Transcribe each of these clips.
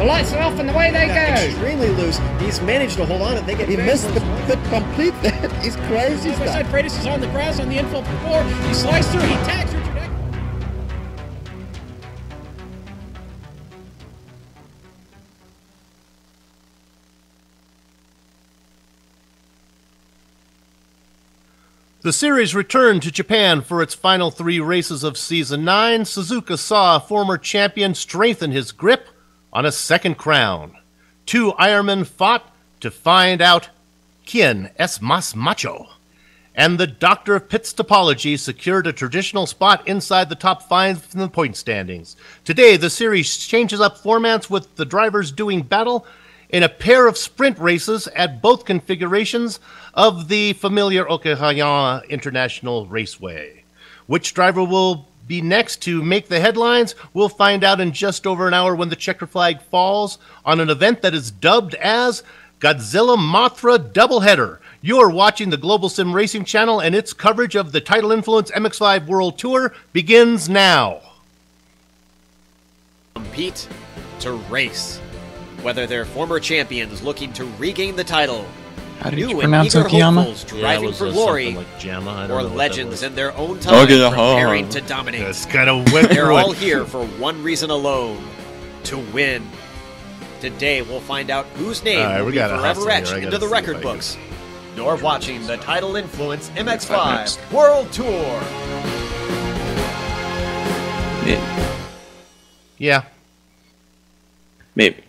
lights are off and away they go. Extremely loose. He's managed to hold on. He missed the complete. He's crazy. As I said, Freitas is on the grass on the infield floor. He slides through. He tags Richard Eckert. The series returned to Japan for its final 3 races of Season 9. Suzuka saw former champion strengthen his grip on a second crown. 2 Ironmen fought to find out quién es más macho. And the Doctor of Pits Topology secured a traditional spot inside the top 5 in the point standings. Today, the series changes up formats with the drivers doing battle in a pair of sprint races at both configurations of the familiar Okayama International Raceway. Which driver will be next to make the headlines? We'll find out in just over an hour when the checker flag falls on an event that is dubbed as Godzilla Mothra Doubleheader. You're watching the Global Sim Racing Channel, and its coverage of the Title Influence MX-5 World Tour begins now. Compete to race. Whether they're former champions looking to regain the title, How did you new and pronounce eager Okayama? hopefuls driving for glory, like Jamma. I don't or know what legends that in their own time preparing to was. dominate. That's kind of went They're through all it. here for one reason alone: to win. Today we'll find out whose name All right, will we be got a forever hustle here. etched I into gotta the see if record I books. can- You're watching the Title Influence next. MX-5 World Tour. Yeah. Maybe.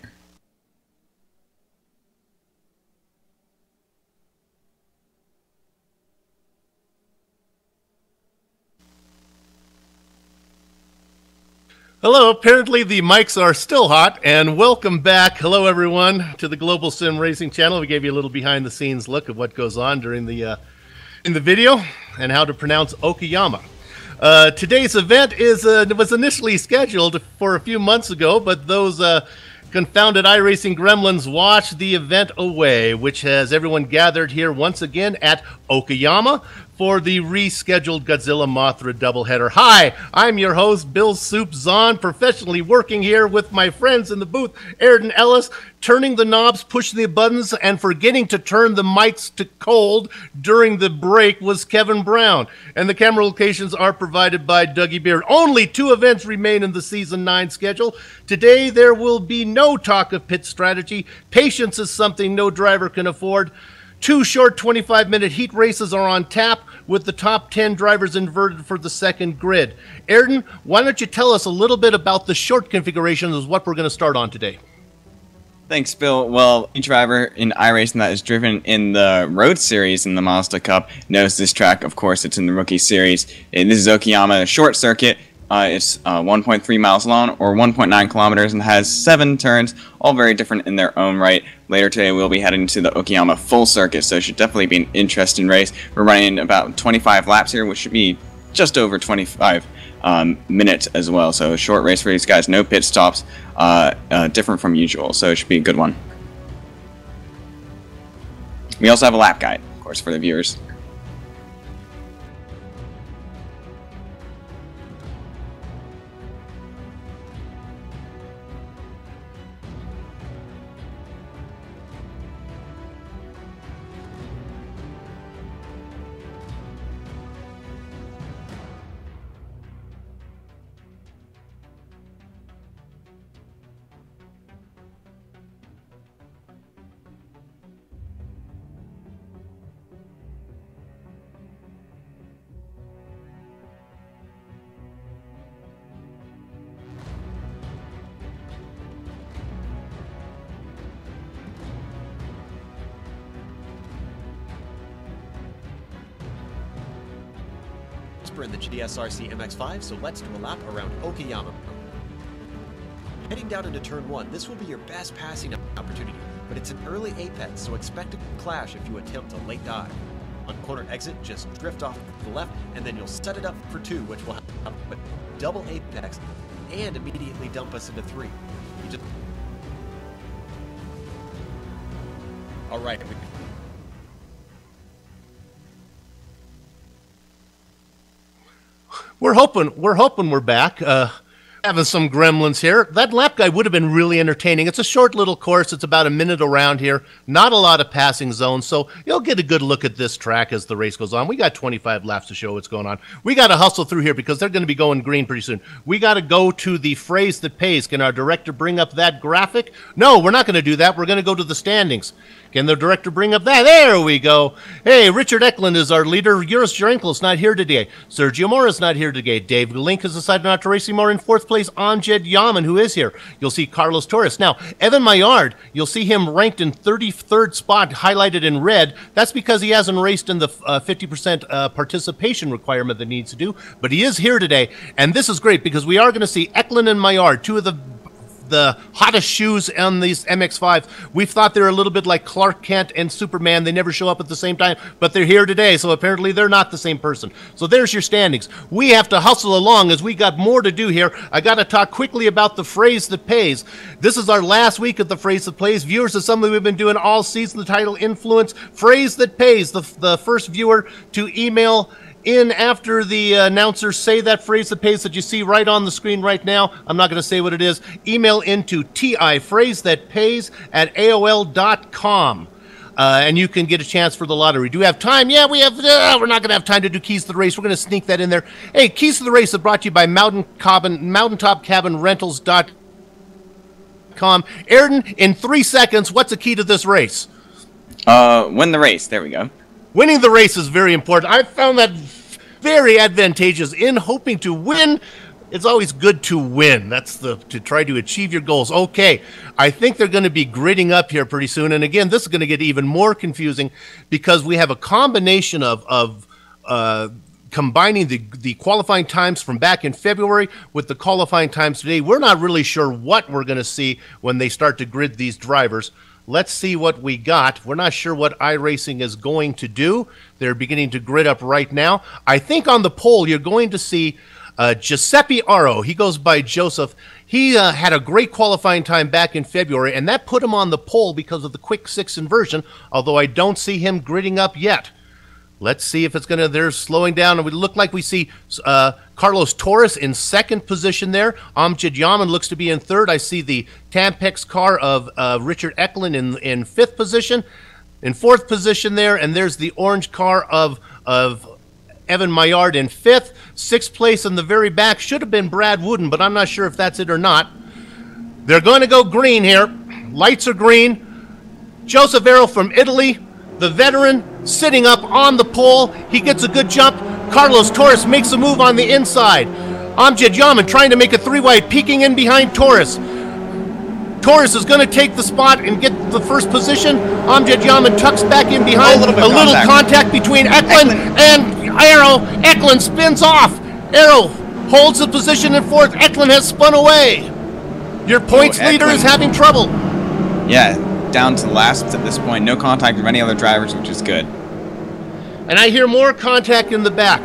Hello, apparently the mics are still hot, and welcome back. Hello, everyone, to the Global Sim Racing Channel. We gave you a little behind-the-scenes look at what goes on during the in the video and how to pronounce Okayama. Today's event was initially scheduled for a few months ago, but those confounded iRacing gremlins washed the event away, which has everyone gathered here once again at Okayama for the rescheduled Godzilla Mothra doubleheader. Hi, I'm your host, Bill Soup Zahn, professionally working here with my friends in the booth, Ayrton Ellis, turning the knobs, pushing the buttons, and forgetting to turn the mics to cold during the break was Kevin Brown. And the camera locations are provided by Dougie Beard. Only 2 events remain in the Season 9 schedule. Today, there will be no talk of pit strategy. Patience is something no driver can afford. 2 short 25-minute heat races are on tap with the top 10 drivers inverted for the second grid. Ayrton, why don't you tell us a little bit about the short configurations of what we're going to start on today? Thanks, Bill. Well, each driver in iRacing that is driven in the Road Series in the Mazda Cup knows this track. Of course, it's in the Rookie Series. And this is Okayama, a short circuit. It's 1.3 miles long, or 1.9 kilometers, and has 7 turns, all very different in their own right. Later today, we'll be heading to the Okayama full circuit, so it should definitely be an interesting race. We're running about 25 laps here, which should be just over 25 minutes as well. So a short race for these guys, no pit stops, different from usual, so it should be a good one. We also have a lap guide, of course, for the viewers. In the GSRC MX-5, so let's do a lap around Okayama. Heading down into turn 1, this will be your best passing opportunity, but it's an early apex, so expect a clash if you attempt a late dive. On corner exit, just drift off to the left, and then you'll set it up for 2, which will have a double apex and immediately dump us into 3. You just... All right. We're hoping we're back. Having some gremlins here. That lap guide would have been really entertaining. It's a short little course. It's about a minute around here. Not a lot of passing zones, so you'll get a good look at this track as the race goes on. We got 25 laps to show what's going on. We got to hustle through here because they're going to be going green pretty soon. We got to go to the phrase that pays. Can our director bring up that graphic? No, we're not going to do that. We're going to go to the standings. Can the director bring up that? There we go. Hey, Richard Eklund is our leader. Juris Jarenko is not here today. Sergio Mora is not here today. Dave Link has decided not to race anymore. In fourth place, Amjad Yaman, who is here. You'll see Carlos Torres. Now, Evan Maillard, you'll see him ranked in 33rd spot, highlighted in red. That's because he hasn't raced in the 50% participation requirement that he needs to do. But he is here today, and this is great because we are going to see Eklund and Maillard, two of the hottest shoes on these MX-5. We've thought they're a little bit like Clark Kent and Superman. They never show up at the same time, but they're here today, so apparently they're not the same person. So there's your standings. We have to hustle along as we got more to do here. I got to talk quickly about the phrase that pays. This is our last week of the phrase that plays. Viewers is something we've been doing all season. The title, Influence. Phrase that pays. The first viewer to email in after the announcers say that phrase that pays that you see right on the screen right now. I'm not going to say what it is. Email into tiphrase-that-pays@aol.com. And you can get a chance for the lottery. Do we have time? Yeah, we have. We're not going to have time to do Keys to the Race. We're going to sneak that in there. Hey, Keys to the Race is brought to you by MountaintopCabinRentals.com. Ayrton, in 3 seconds, what's the key to this race? Win the race. There we go. Winning the race is very important. I found that very advantageous in hoping to win. It's always good to win. That's to try to achieve your goals. Okay, I think they're going to be gridding up here pretty soon. And again, this is going to get even more confusing because we have a combination of combining the qualifying times from back in February with the qualifying times today. We're not really sure what we're going to see when they start to grid these drivers. Let's see what we got. We're not sure what iRacing is going to do. They're beginning to grid up right now. I think on the poll, you're going to see Giuseppe Aro. He goes by Joseph. He had a great qualifying time back in February, and that put him on the poll because of the quick six inversion, although I don't see him gridding up yet. Let's see if it's going to, they're slowing down. It would look like we see Carlos Torres in second position there. Amjad Yaman looks to be in third. I see the Tampex car of Richard Eklund in fifth position. In fourth position there, and there's the orange car of Evan Maillard in fifth. Sixth place in the very back should have been Brad Wooden, but I'm not sure if that's it or not. They're going to go green here. Lights are green. Joseph Aro from Italy, the veteran, sitting up on the pole. He gets a good jump. Carlos Torres makes a move on the inside. Amjad Yaman trying to make a three-wide, peeking in behind Torres. Torres is going to take the spot and get the first position. Amjad Yaman tucks back in behind. A little contact between Eklund and Aro. Eklund spins off. Aro holds the position in fourth. Eklund has spun away. Your points leader is having trouble. Yeah, down to last at this point. No contact with any other drivers, which is good. And I hear more contact in the back.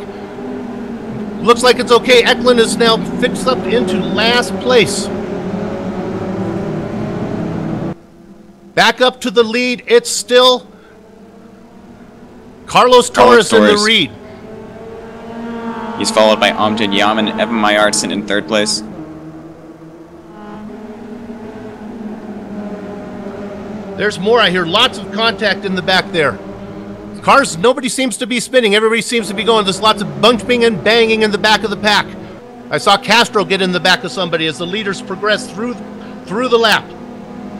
Looks like it's okay. Eklund is now fixed up into last place. Back up to the lead. It's still Carlos Torres in the lead. He's followed by Amjad Yaman and Evan Maillard in third place. There's more. I hear lots of contact in the back there. Cars, nobody seems to be spinning. Everybody seems to be going. There's lots of bumping and banging in the back of the pack. I saw Castro get in the back of somebody as the leaders progress through the lap.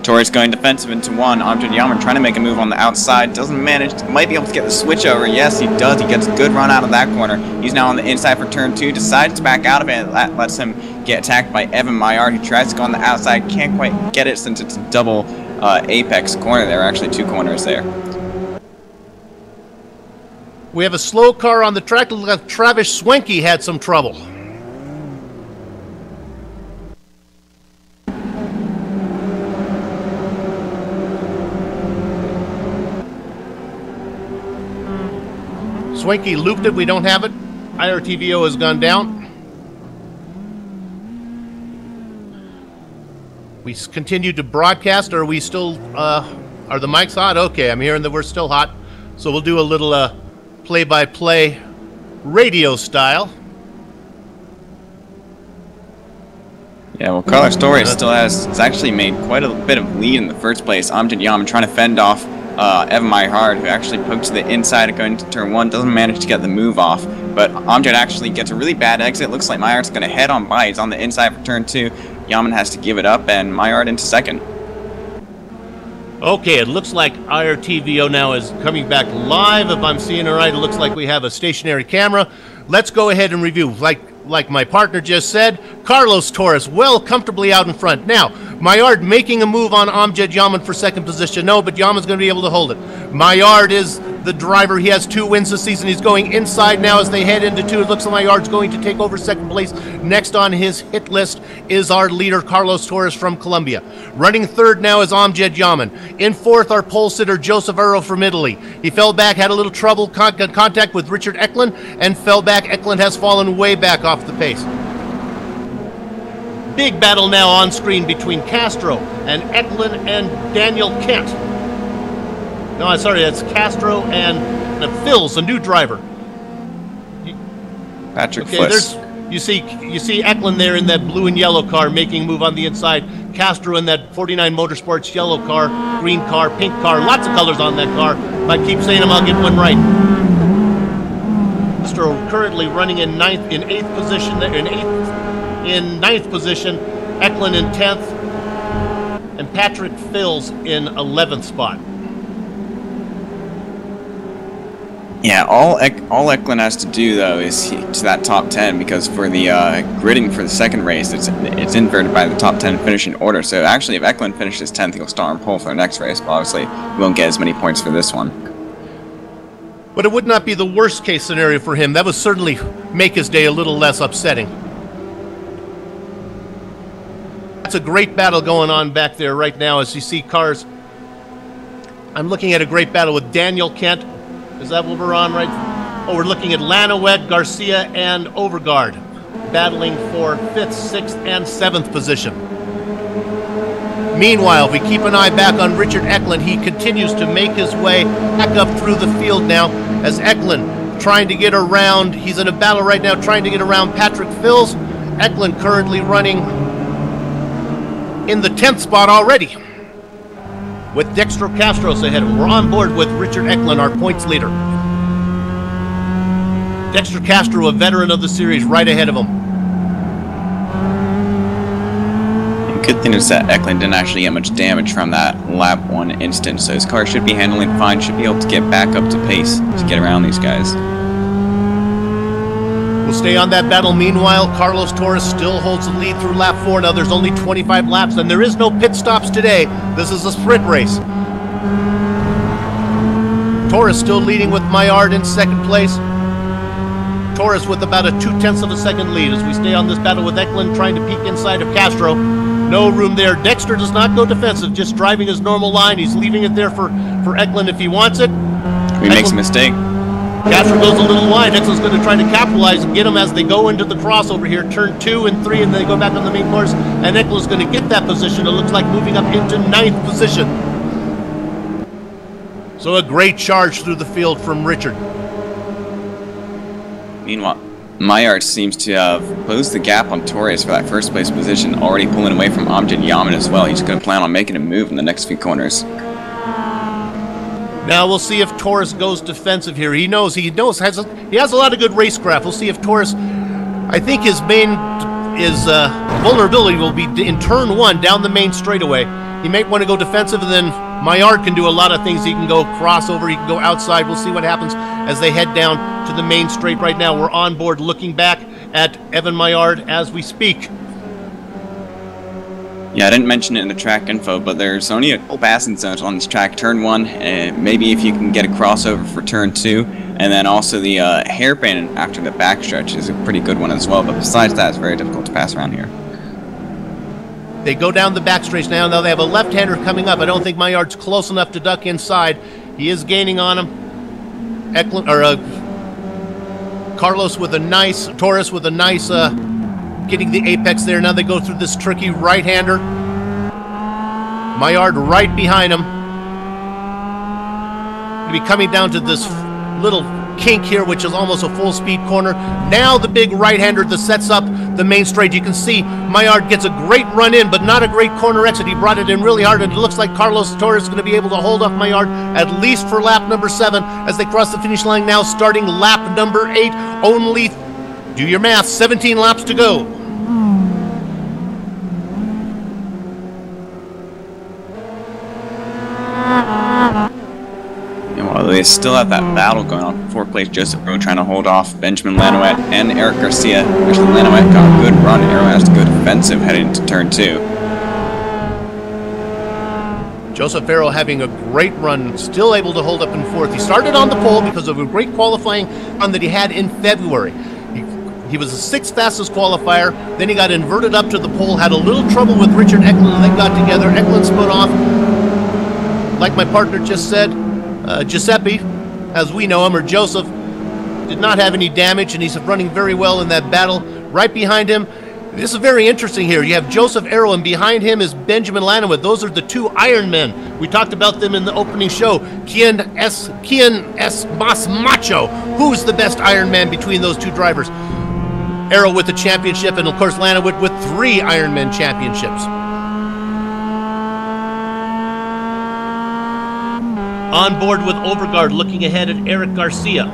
Torres going defensive into one. Amjad Yaman trying to make a move on the outside. Doesn't manage. Might be able to get the switch over. Yes, he does. He gets a good run out of that corner. He's now on the inside for turn two. Decides to back out of it. That lets him get attacked by Evan Maillard. He tries to go on the outside. Can't quite get it since it's a double apex corner. There are actually two corners there. We have a slow car on the track. Looks like Travis Swenke had some trouble. Swenke looped it. We don't have it. IRTVO has gone down. We continue to broadcast. Are we still, are the mics hot? Okay, I'm hearing that we're still hot. So we'll do a little play-by-play radio style. Yeah, well, Carlos Torres still has actually made quite a bit of lead in the first place. Amjad Yaman trying to fend off Evan Maillard, who actually poked to the inside going into turn 1, doesn't manage to get the move off, but Amjad actually gets a really bad exit. Looks like Maillard's going to head on by. He's on the inside for turn 2. Yaman has to give it up, and Maillard into second. Okay, it looks like IRTVO now is coming back live. If I'm seeing it right, it looks like we have a stationary camera. Let's go ahead and review. Like my partner just said, Carlos Torres well comfortably out in front. Now, Maillard making a move on Amjad Yaman for second position. No, but Yaman's going to be able to hold it. Maillard is the driver. He has 2 wins this season. He's going inside now as they head into 2. It looks like Maillard's going to take over second place. Next on his hit list is our leader, Carlos Torres from Colombia. Running third now is Amjad Yaman. In fourth, our pole sitter, Joseph Earl from Italy. He fell back, had a little trouble, contact with Richard Eklund, and fell back. Eklund has fallen way back off the pace. Big battle now on screen between Castro and Eklund and Daniel Kent. No, sorry, that's Castro and Phil's, a new driver. Patrick Fliss. You see Eklund there in that blue and yellow car making a move on the inside. Castro in that 49 Motorsports yellow car, green car, pink car, lots of colors on that car. If I keep saying them, I'll get one right. Castro currently running in eighth position. In ninth position, Eklund in 10th, and Patrick Phil's in 11th spot. Yeah, all Eklund has to do though is to that top 10, because for the gridding for the second race, it's inverted by the top 10 finishing order. So actually, if Eklund finishes 10th, he'll start on pole for the next race. But obviously, he won't get as many points for this one. But it would not be the worst case scenario for him. That would certainly make his day a little less upsetting. That's a great battle going on back there right now as you see cars. I'm looking at a great battle with Daniel Kent. Is that what we're on right? Oh, we're looking at Lanowet, Garcia, and Overgaard battling for 5th, 6th, and 7th position. Meanwhile, if we keep an eye back on Richard Eklund, he continues to make his way back up through the field now as Eklund trying to get around. He's in a battle right now trying to get around Patrick Phil's. Eklund currently running in the 10th spot already, with Dexter Castros ahead of him. We're on board with Richard Eklund, our points leader. Dexter Castro, a veteran of the series, right ahead of him. Good thing is that Eklund didn't actually get much damage from that lap 1 instance, so his car should be handling fine, should be able to get back up to pace to get around these guys. We'll stay on that battle. Meanwhile, Carlos Torres still holds the lead through lap 4. Now there's only 25 laps, and there is no pit stops today. This is a sprint race. Torres still leading with Maillard in second place. Torres with about a 0.2 of a second lead as we stay on this battle with Eklund trying to peek inside of Castro. No room there. Dexter does not go defensive, just driving his normal line. He's leaving it there for Eklund if he wants it. He makes a mistake. Castro goes a little wide. Eklund's going to try to capitalize and get him as they go into the crossover here. Turn 2 and 3, and then they go back on the main course. And Eklund's going to get that position. It looks like moving up into 9th position. So a great charge through the field from Richard. Meanwhile, Maillard seems to have closed the gap on Torres for that first place position, already pulling away from Amjad Yaman as well. He's going to plan on making a move in the next few corners. Now we'll see if Torres goes defensive here. He has a lot of good racecraft. We'll see if Torres, I think his vulnerability will be in turn 1 down the main straightaway. He may want to go defensive, and then Maillard can do a lot of things. He can go crossover, he can go outside. We'll see what happens as they head down to the main straight. Right now we're on board looking back at Evan Maillard as we speak. Yeah, I didn't mention it in the track info, but there's only a couple passing zones on this track. Turn 1, and maybe if you can get a crossover for turn 2, and then also the hairpin after the backstretch is a pretty good one as well. But besides that, it's very difficult to pass around here. They go down the backstretch now. Now they have a left-hander coming up. I don't think Maillard's close enough to duck inside. He is gaining on him. Carlos with a nice, Torres with a nice, getting the apex there. Now they go through this tricky right-hander. Maillard right behind him. He'll be coming down to this little kink here, which is almost a full speed corner. Now the big right-hander that sets up the main straight. You can see Maillard gets a great run in, but not a great corner exit. He brought it in really hard, and it looks like Carlos Torres is going to be able to hold off Maillard at least for lap number 7 as they cross the finish line now, starting lap number 8. Only, do your math, 17 laps to go. Well, they still have that battle going on. 4th place, Joseph Arrow trying to hold off Benjamin Lanouette and Eric Garcia. Actually, Lanouette got a good run. Arrow has to go defensive heading into turn 2. Joseph Arrow having a great run, still able to hold up in 4th. He started on the pole because of a great qualifying run that he had in February. He was the 6th fastest qualifier. Then he got inverted up to the pole, had a little trouble with Richard Eklund, and they got together. Eklund split off. Like my partner just said, Giuseppe, as we know him, or Joseph, did not have any damage, and he's running very well in that battle. Right behind him, this is very interesting here. You have Joseph Arrow, and behind him is Benjamin Lanouette. Those are the 2 Iron Men. We talked about them in the opening show. Quien es más macho? Who's the best Iron Man between those 2 drivers? Arrow with the championship, and of course Lanouette with 3 Ironman championships. On board with Overgaard, looking ahead at Eric Garcia.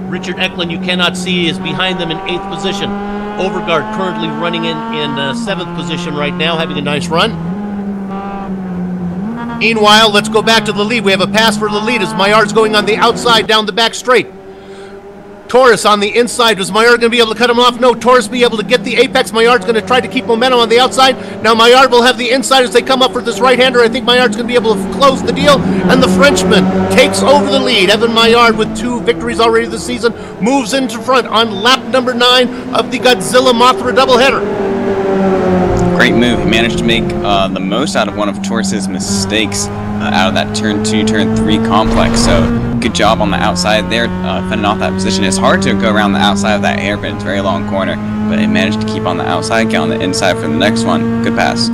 Richard Eklund, you cannot see, is behind them in 8th position. Overgaard currently running in 7th position right now, having a nice run. Meanwhile, let's go back to the lead. We have a pass for the lead as Maillard's going on the outside down the back straight. Torres on the inside. Was Maillard going to be able to cut him off? No, Torres be able to get the apex. Maillard's going to try to keep momentum on the outside. Now Maillard will have the inside as they come up for this right-hander. I think Maillard's going to be able to close the deal, and the Frenchman takes over the lead. Evan Maillard, with 2 victories already this season, moves into front on lap number 9 of the Godzilla Mothra doubleheader. Great move. He managed to make the most out of one of Torres' mistakes out of that turn 2, turn 3 complex. So good job on the outside there, fending off that position. It's hard to go around the outside of that hairpin. It's a very long corner, but it managed to keep on the outside, get on the inside for the next one. Good pass.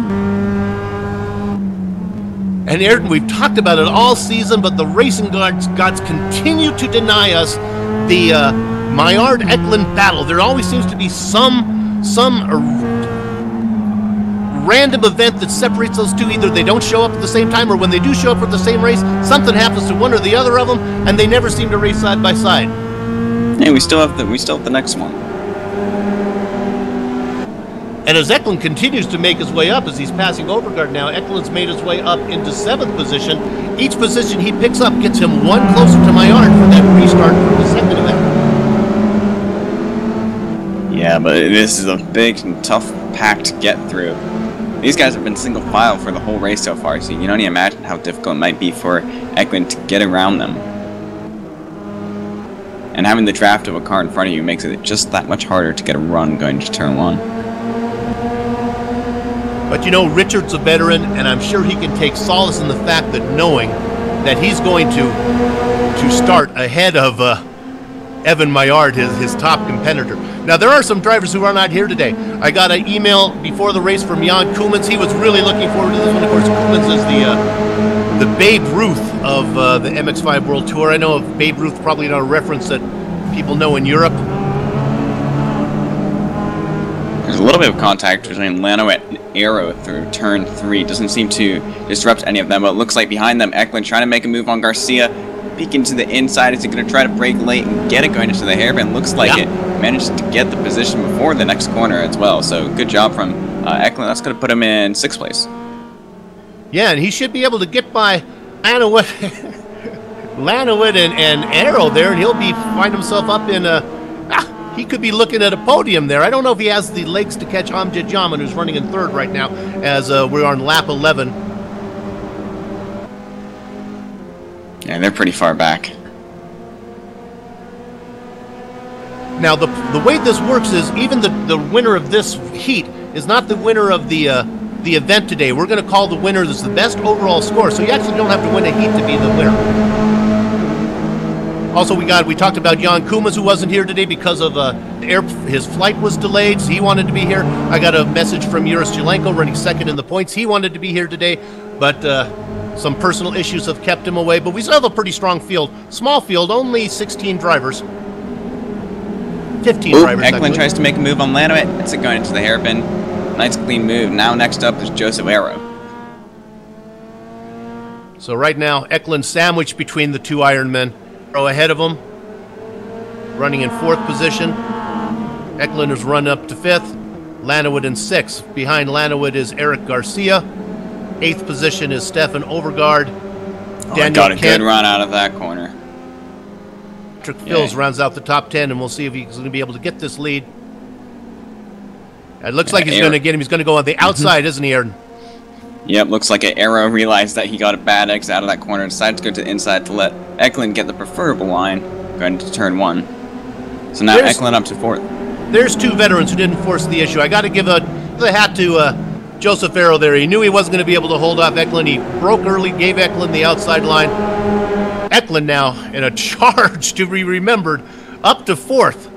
And Ayrton, we've talked about it all season, but the racing gods continue to deny us the Maillard-Eklund battle. There always seems to be some random event that separates those 2. Either they don't show up at the same time, or when they do show up for the same race, something happens to one or the other of them, and they never seem to race side by side. Hey, we still have the next one. And as Eklund continues to make his way up, as he's passing Overgaard now, Eklund's made his way up into 7th position. Each position he picks up gets him 1 closer to Maillard for that restart for the second event. Yeah, but this is a big and tough pack to get through. These guys have been single file for the whole race so far, so you can only imagine how difficult it might be for Eklund to get around them. And having the draft of a car in front of you makes it just that much harder to get a run going to turn 1. But you know, Richard's a veteran, and I'm sure he can take solace in the fact that knowing that he's going to start ahead of Evan Maillard, his top competitor. Now, there are some drivers who are not here today. I got an email before the race from Jan Koemans. He was really looking forward to this one. Of course, Koemans is the Babe Ruth of the MX-5 World Tour. I know of Babe Ruth, probably not a reference that people know in Europe. There's a little bit of contact between Lanouette and Arrow through turn 3. Doesn't seem to disrupt any of them, but it looks like behind them, Eklund trying to make a move on Garcia. Peeking to the inside. Is he going to try to brake late and get it going into the hairpin? Looks like it. Managed to get the position before the next corner as well. So good job from Eklund. That's going to put him in 6th place. Yeah, and he should be able to get by Lanouette and Arrow there, and he'll find himself up in he could be looking at a podium there. I don't know if he has the legs to catch Amjad Jaman, who's running in 3rd right now, as we're on lap 11. Yeah, they're pretty far back. Now, the way this works is even the winner of this heat is not the winner of the event today. We're going to call the winner that's the best overall score, so you actually don't have to win a heat to be the winner. Also, we talked about Jan Koemans, who wasn't here today because of his flight was delayed, so he wanted to be here. I got a message from Juris Jelenko running 2nd in the points. He wanted to be here today, but Some personal issues have kept him away, but we still have a pretty strong field. Small field, only 16 drivers. 15 drivers, Eklund actually. tries to make a move on Lanowit. It's going into the hairpin. Nice clean move. Now next up is Joseph Arrow. So right now, Eklund sandwiched between the two Ironmen. Arrow ahead of him, running in 4th position. Eklund has run up to 5th. Lanowit in 6th. Behind Lanowit is Eric Garcia. 8th position is Stefan Overgaard. Got a good run out of that corner. Patrick Fils rounds out the top 10, and we'll see if he's going to be able to get this lead. It looks like he's going to get him. He's going to go on the outside, isn't he, Aaron? Yep, looks like Arrow realized that he got a bad exit out of that corner and decided to go to the inside to let Eklund get the preferable line going to turn 1. So now Eklund up to 4th. There's 2 veterans who didn't force the issue. I got to give the hat to Joseph Arrow there. He knew he wasn't going to be able to hold off Eklund. He broke early, gave Eklund the outside line. Eklund now in a charge to be remembered, up to 4th.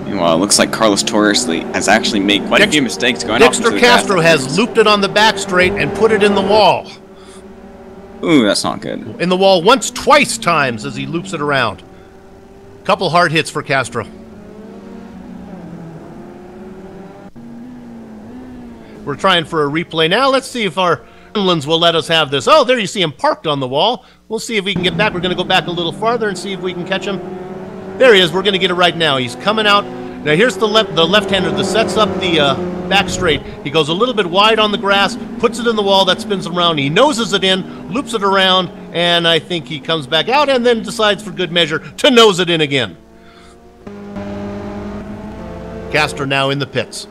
Well, it looks like Carlos Torres has actually made quite a few mistakes going off. Dexter Castro has looped it on the back straight and put it in the wall. Ooh, that's not good. In the wall twice times as he loops it around. Couple hard hits for Castro. We're trying for a replay now. Let's see if our Gremlins will let us have this. Oh, there you see him parked on the wall. We'll see if we can get back. We're going to go back a little farther and see if we can catch him. There he is. We're going to get it right now. He's coming out. Now here's the left-hander that sets up the back straight. He goes a little bit wide on the grass, puts it in the wall, that spins him around. He noses it in, loops it around, and I think he comes back out and then decides for good measure to nose it in again. Castro now in the pits.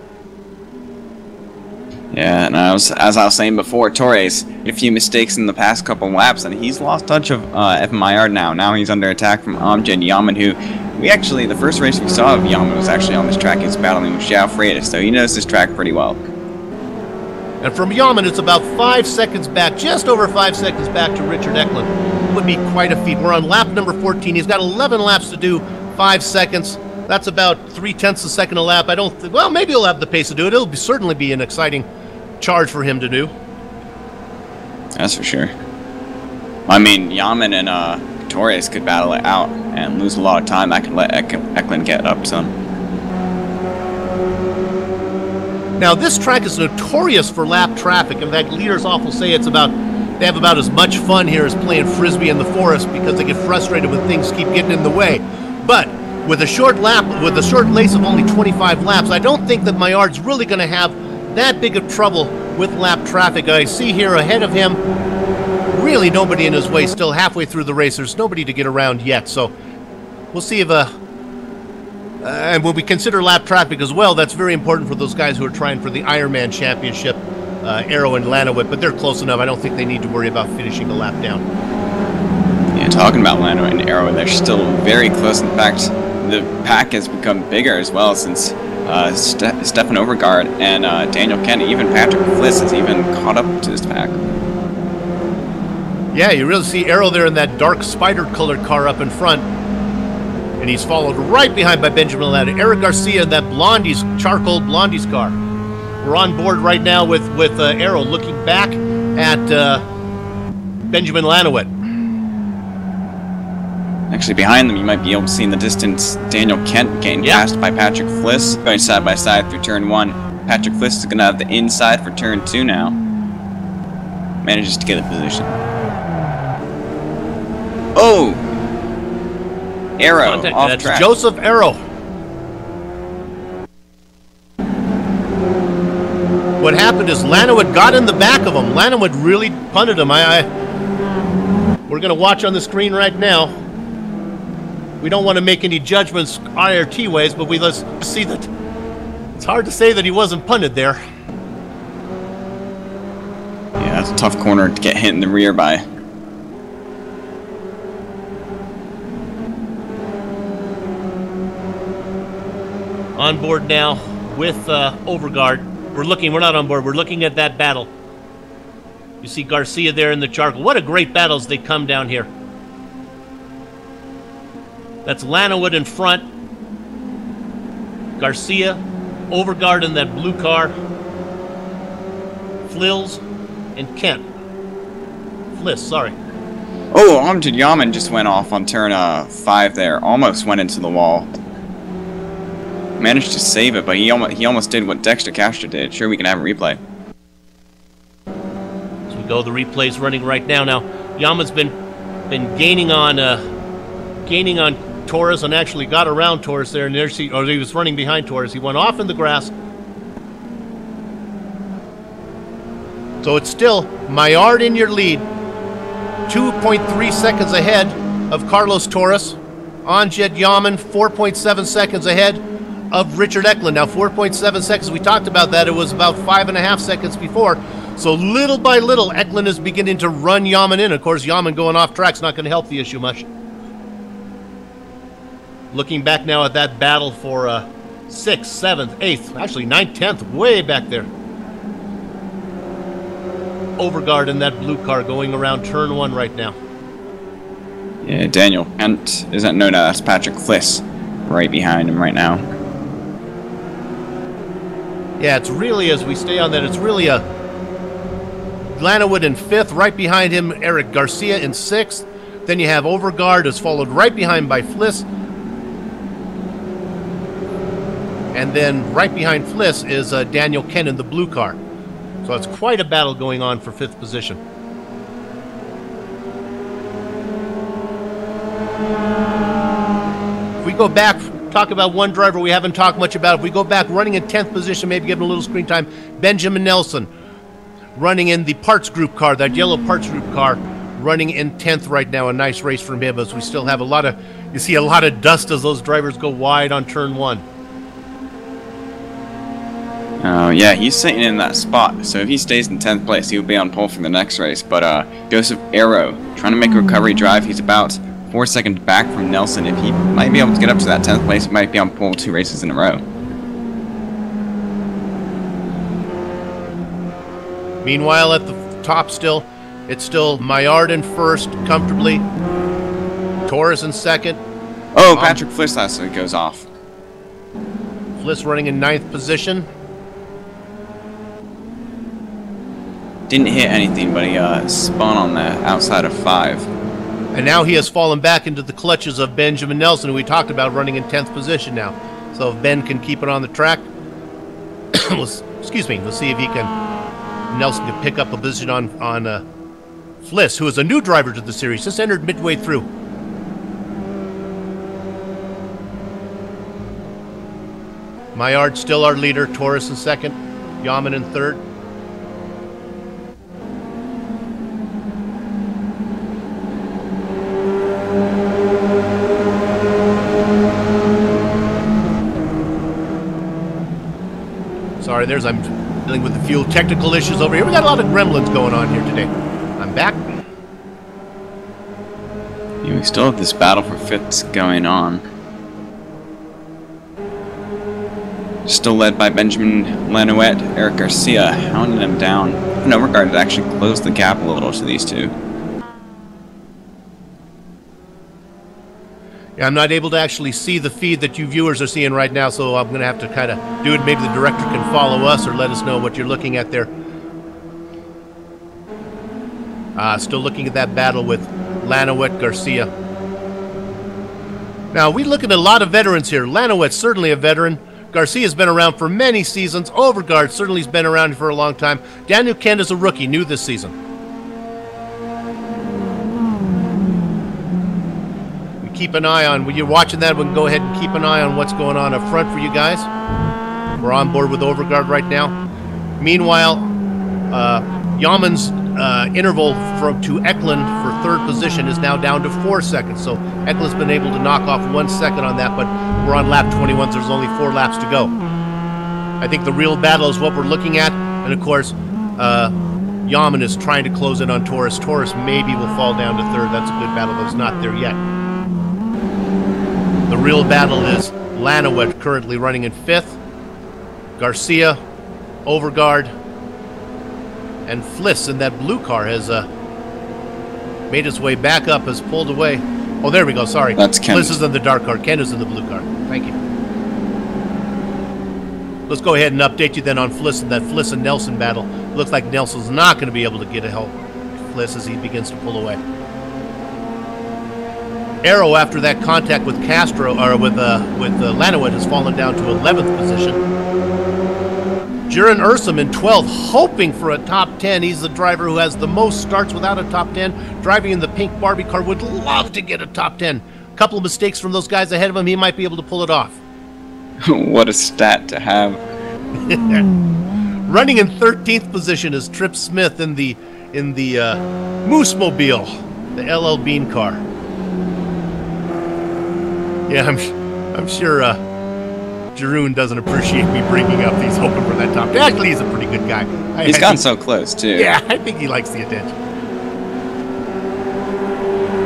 Yeah, and as I was saying before, Torres had a few mistakes in the past couple laps, and he's lost touch of FMIR now. Now he's under attack from Amjad Yaman, who the first race we saw of Yaman was actually on this track. He was battling with Xiao Freitas, so he knows this track pretty well. And from Yaman, it's about 5 seconds back, just over 5 seconds back to Richard Eklund. Would be quite a feat. We're on lap number 14. He's got 11 laps to do, 5 seconds. That's about 0.3 a second a lap. Well, maybe he'll have the pace to do it. It'll certainly be an exciting charge for him to do. That's for sure. I mean, Yaman and Torres could battle it out and lose a lot of time. That could let Eklund get up some. Now, this track is notorious for lap traffic. In fact, leaders often say they have about as much fun here as playing Frisbee in the forest because they get frustrated when things keep getting in the way. But with a short lace of only 25 laps, I don't think that Maillard's really going to have that big of trouble with lap traffic. I see here ahead of him, really nobody in his way, still halfway through the race. There's nobody to get around yet, so we'll see if, and when we consider lap traffic as well, that's very important for those guys who are trying for the Ironman Championship, Arrow and Lanowit, but they're close enough. I don't think they need to worry about finishing the lap down. Yeah, talking about Lanowit and Arrow, they're still very close. In fact, the pack has become bigger as well since Stefan Overgaard and Daniel Kent, even Patrick Fliss has even caught up to this pack. Yeah, you really see Arrow there in that dark spider-colored car up in front. And he's followed right behind by Benjamin Lanowit. Eric Garcia in that charcoal Blondie's car. We're on board right now with Arrow looking back at Benjamin Lanowit. Actually, behind them, you might be able to see in the distance Daniel Kent getting passed by Patrick Fliss, going side by side through turn 1. Patrick Fliss is going to have the inside for turn 2 now. Manages to get a position. Oh! Arrow off That's track. Joseph Arrow. What happened is Lanowit got in the back of him. Lanowit really punted him. We're going to watch on the screen right now. We don't want to make any judgments IRT ways, but let's see that it's hard to say that he wasn't punted there. Yeah, that's a tough corner to get hit in the rear by. On board now with Overgaard. We're not on board. We're looking at that battle. You see Garcia there in the charcoal. What a great battle as they come down here. That's Lanowit in front. Garcia Overguard in that blue car. Flills and Kent. Fliss, sorry. Oh, Amjad Yaman just went off on turn 5 there. Almost went into the wall. Managed to save it, but he almost did what Dexter Castro did. Sure, we can have a replay. So we go, the replay's running right now. Now, Yaman's been gaining on Torres and actually got around Torres there, and he was running behind Torres. He went off in the grass. So it's still Maillard in your lead, 2.3 seconds ahead of Carlos Torres. Amjad Yaman, 4.7 seconds ahead of Richard Eklund. Now, 4.7 seconds, we talked about that. It was about 5.5 seconds before. So little by little, Eklund is beginning to run Yaman in. Of course, Yaman going off track's not going to help the issue much. Looking back now at that battle for 6th, 7th, 8th, actually 9th, 10th, way back there. Overguard in that blue car going around turn 1 right now. Yeah, Daniel Kent isn't known as Patrick Fliss right behind him right now. Yeah, it's really, as we stay on that, it's really a Lannewood in 5th, right behind him, Eric Garcia in 6th. Then you have Overguard, is followed right behind by Fliss. And then right behind Fliss is Daniel Kent in the blue car. So it's quite a battle going on for 5th position. If we go back, talk about one driver we haven't talked much about. If we go back, running in 10th position, maybe give him a little screen time, Benjamin Nelson. Running in the parts group car, that yellow parts group car, running in 10th right now. A nice race from him, as we still have you see a lot of dust as those drivers go wide on turn 1. Oh, yeah, he's sitting in that spot, so if he stays in 10th place, he'll be on pole for the next race. But Joseph Arrow, trying to make a recovery drive, he's about 4 seconds back from Nelson. If he might be able to get up to that 10th place, he might be on pole 2 races in a row. Meanwhile, at the top still, it's still Maillard in 1st, comfortably. Torres in 2nd. Oh, Patrick Fliss lastly goes off. Fliss running in 9th position. Didn't hit anything, but he spun on the outside of 5. And now he has fallen back into the clutches of Benjamin Nelson, who we talked about running in 10th position now. So if Ben can keep it on the track, excuse me, let's see if Nelson can pick up a position on Fliss, who is a new driver to the series, just entered midway through. Maillard still our leader, Torres in 2nd, Yaman in 3rd. Sorry, I'm dealing with a few technical issues over here. We got a lot of gremlins going on here today. I'm back. Yeah, we still have this battle for 5th going on. Still led by Benjamin Lanouette. Eric Garcia hounding him down. No regard to actually close the gap a little to these two. Yeah, I'm not able to actually see the feed that you viewers are seeing right now, so I'm going to have to kind of do it. Maybe the director can follow us or let us know what you're looking at there. Still looking at that battle with Lanouette Garcia. Now, we look at a lot of veterans here. Lanouette's certainly a veteran. Garcia's been around for many seasons. Overguard certainly has been around for a long time. Daniel Kent is a rookie, new this season. Keep an eye on, when you're watching that, we can go ahead and keep an eye on what's going on up front for you guys. We're on board with Overguard right now. Meanwhile, Yaman's interval to Eklund for 3rd position is now down to 4 seconds. So Eklund's been able to knock off 1 second on that, but we're on lap 21, so there's only 4 laps to go. I think the real battle is what we're looking at, and of course, Yaman is trying to close in on Torres. Torres maybe will fall down to 3rd. That's a good battle, but it's not there yet. The real battle is Lanouette currently running in 5th. Garcia, Overguard, and Fliss in that blue car has made his way back up, has pulled away. Oh, there we go, sorry. That's Kent. Fliss is in the dark car. Kent is in the blue car. Thank you. let's go ahead and update you then on Fliss and that Fliss and Nelson battle. Looks like Nelson's not going to be able to get a help Fliss as he begins to pull away. Arrow, after that contact with Castro or with Lanowet, has fallen down to 11th position. Jeroen Ursum in 12th, hoping for a top 10. He's the driver who has the most starts without a top 10. Driving in the pink Barbie car, would love to get a top 10. A couple of mistakes from those guys ahead of him, he might be able to pull it off. What a stat to have. Running in 13th position is Trip Smith in the Moose Mobile, the LL Bean car. Yeah, I'm sure Jeroen doesn't appreciate me bringing up these hoping for that top 10. Actually, he's a pretty good guy. He's gotten so close, too. Yeah, I think he likes the attention.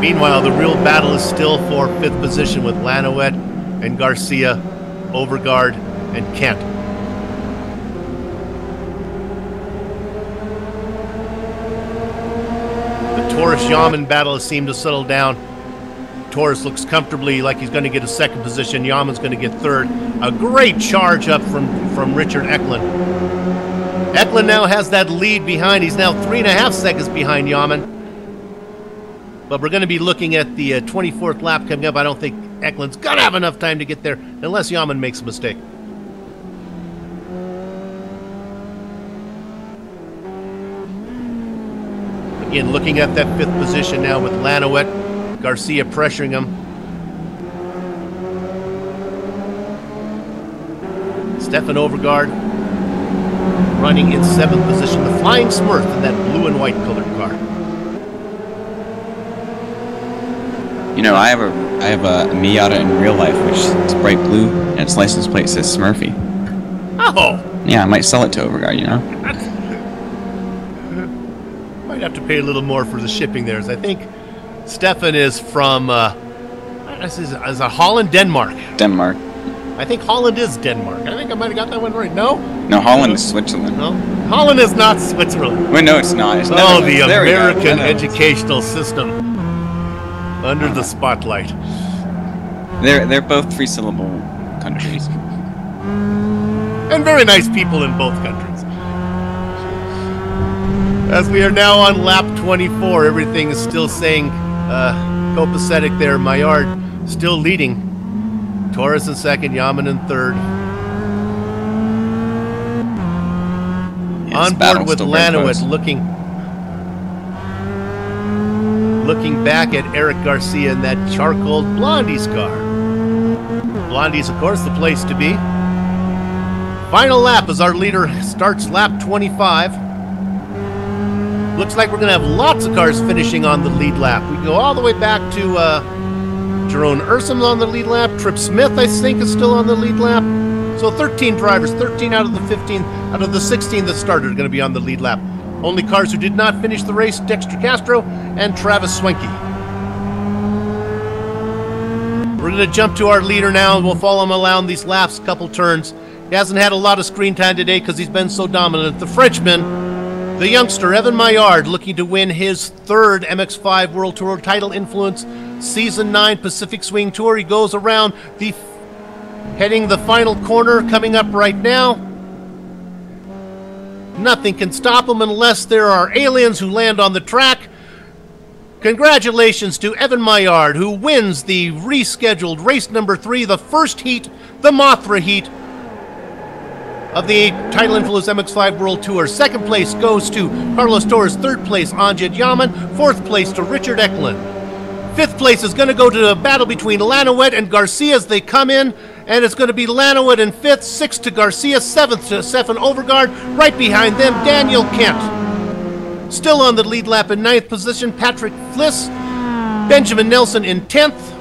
Meanwhile, the real battle is still for 5th position with Lanowet and Garcia, Overgaard, and Kent. The Taurus-Yaman battle has seemed to settle down. Taurus looks comfortably like he's going to get a 2nd position. Yaman's going to get 3rd. A great charge up from Richard Eklund. Eklund now has that lead behind. He's now 3.5 seconds behind Yaman. But we're going to be looking at the 24th lap coming up. I don't think Eklund's going to have enough time to get there unless Yaman makes a mistake. Again, looking at that 5th position now with Lanowet. Garcia pressuring him. Stefan Overgaard running in 7th position. The Flying Smurf in that blue and white colored car. You know, I have a Miata in real life, which is bright blue, and its license plate says Smurfy. Oh! Yeah, I might sell it to Overgaard, you know? Might have to pay a little more for the shipping there, as I think Stefan is from, is it Holland, Denmark? Denmark. I think Holland is Denmark. I think I might have got that one right. No? No, Holland is Switzerland. No? Holland is not Switzerland. Wait, no, it's not. It's Oh, the American educational system under the spotlight. They're both 3-syllable countries. And very nice people in both countries. As we are now on lap 24, everything is still saying copacetic there. Maillard still leading. Taurus in 2nd, Yaman in 3rd. Yeah, on board with Lanowet, looking back at Eric Garcia in that charcoal Blondie's car. Blondie's, of course, the place to be. Final lap as our leader starts lap 25. Looks like we're going to have lots of cars finishing on the lead lap. We go all the way back to Jeroen Ursum on the lead lap. Trip Smith, I think, is still on the lead lap. So 13 drivers, 13 out of the 15, out of the 16 that started are going to be on the lead lap. Only cars who did not finish the race, Dexter Castro and Travis Swenke. We're going to jump to our leader now, and we'll follow him around these laps, couple turns. He hasn't had a lot of screen time today because he's been so dominant. The Frenchman, the youngster, Evan Maillard, looking to win his 3rd MX-5 World Tour title influence Season 9 Pacific Swing Tour. He goes around heading the final corner coming up right now. Nothing can stop him unless there are aliens who land on the track. Congratulations to Evan Maillard, who wins the rescheduled race number 3, the first heat, the Mothra heat of the Title Influence MX-5 World Tour. 2nd place goes to Carlos Torres. 3rd place, Amjad Yaman. 4th place to Richard Eklund. 5th place is going to go to a battle between Lanowet and Garcia as they come in, and it's going to be Lanowet in 5th, 6th to Garcia, 7th to Stefan Overgaard. Right behind them, Daniel Kent. Still on the lead lap in 9th position, Patrick Fliss. Benjamin Nelson in 10th.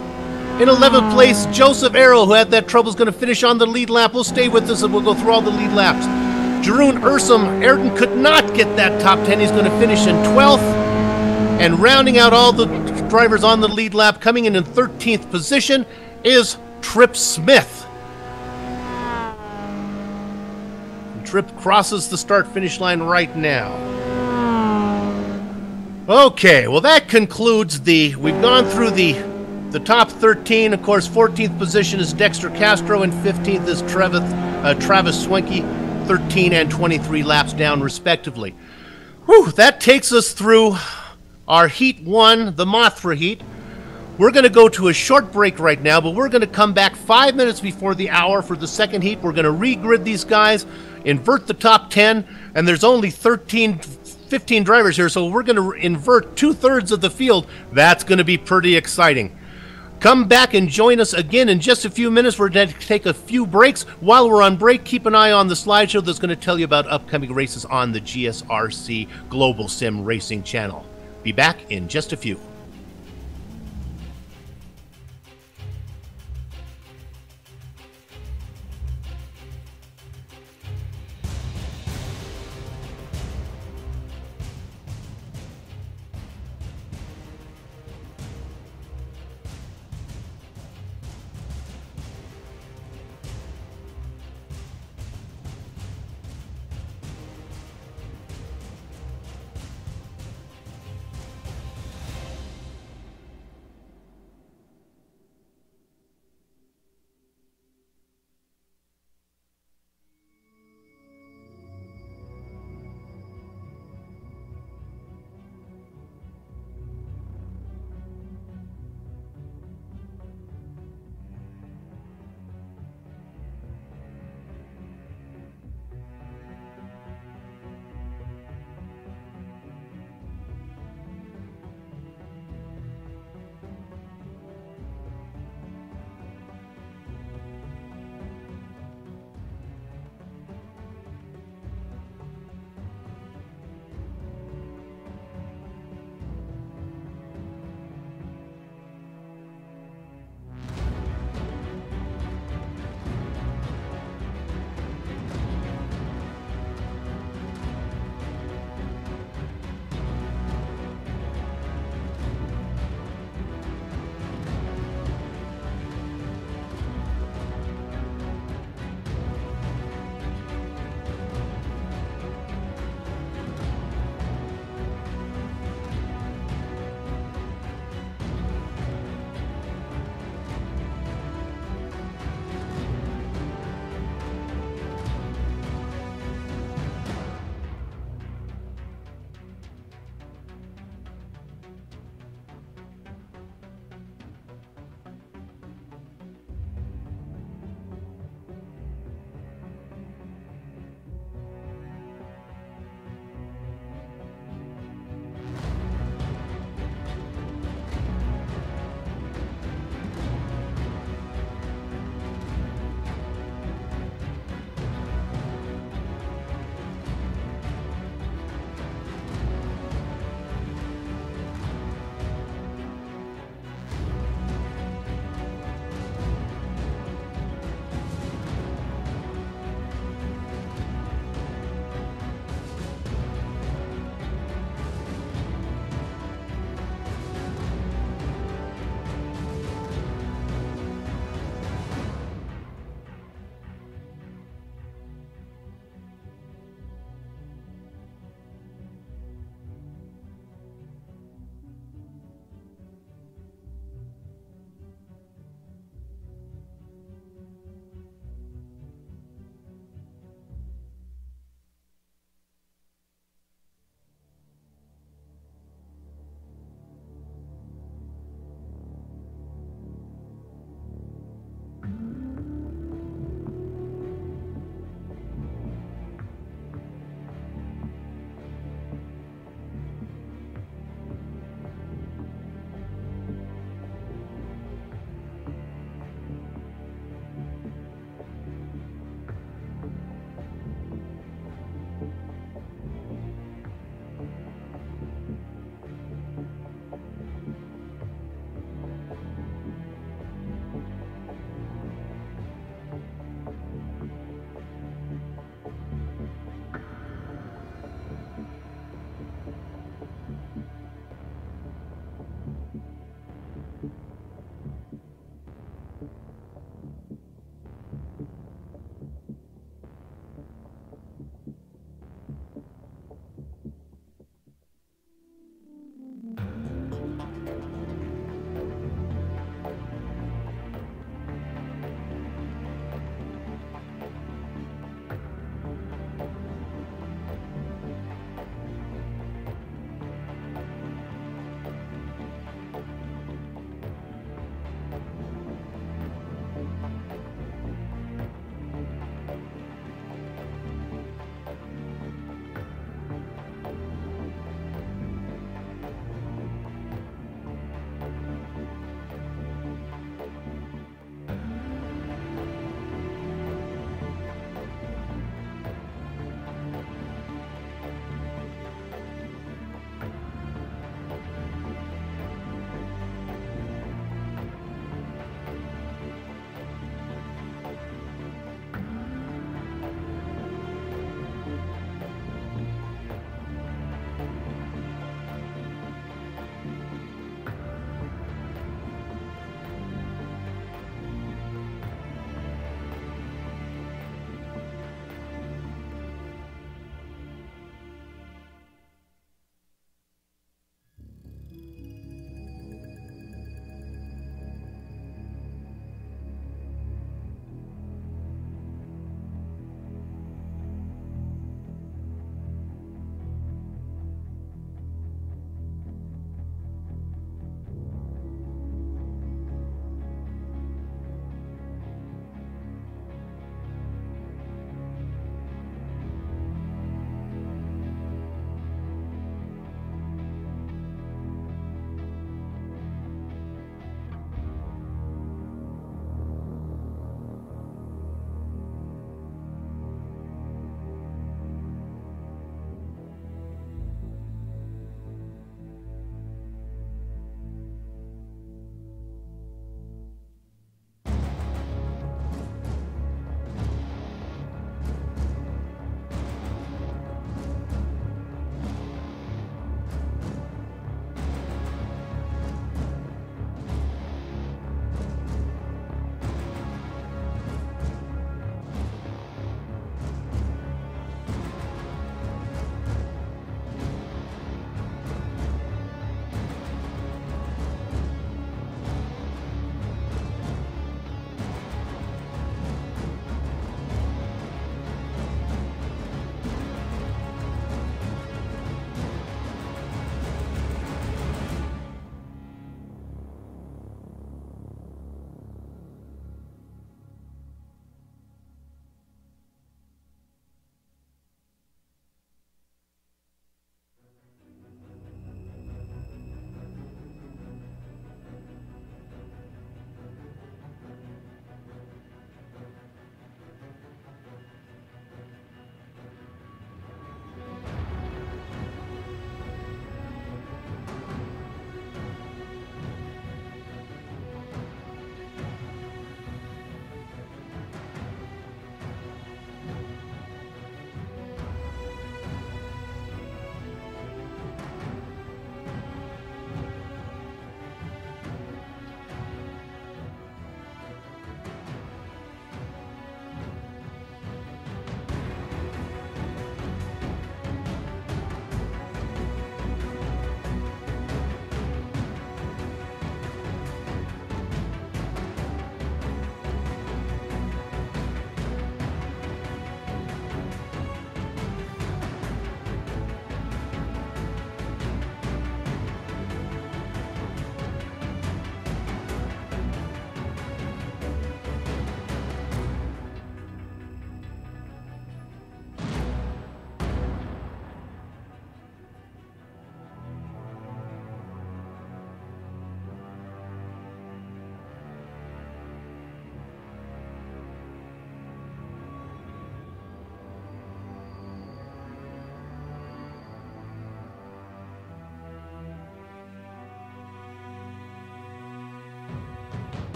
In 11th place, Joseph Arrow, who had that trouble, is going to finish on the lead lap. We'll stay with us and we'll go through all the lead laps. Jeroen Ursum, Ayrton could not get that top 10. He's going to finish in 12th. And rounding out all the drivers on the lead lap, coming in 13th position, is Trip Smith. And Trip crosses the start-finish line right now. Okay, well that concludes we've gone through the top 13. Of course, 14th position is Dexter Castro, and 15th is Travis Swenke, 13 and 23 laps down respectively. Whew, that takes us through our Heat 1, the Mothra Heat. We're going to go to a short break right now, but we're going to come back 5 minutes before the hour for the second heat. We're going to regrid these guys, invert the top 10, and there's only 15 drivers here, so we're going to invert 2/3 of the field. That's going to be pretty exciting. Come back and join us again in just a few minutes. We're going to take a few breaks. While we're on break, keep an eye on the slideshow that's going to tell you about upcoming races on the GSRC Global Sim Racing channel. Be back in just a few.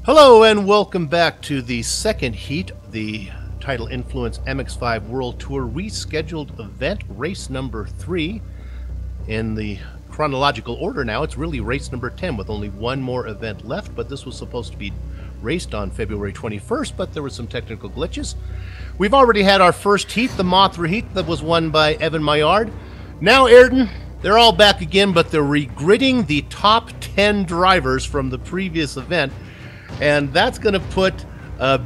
Hello and welcome back to the second heat, the Title Influence MX5 World Tour rescheduled event, race number 3. In the chronological order now, it's really race number 10 with only one more event left, but this was supposed to be raced on February 21st, but there were some technical glitches. We've already had our first heat, the Mothra heat, that was won by Evan Maillard. Now, Ayrton, they're all back again, but they're regridding the top 10 drivers from the previous event, and that's going to put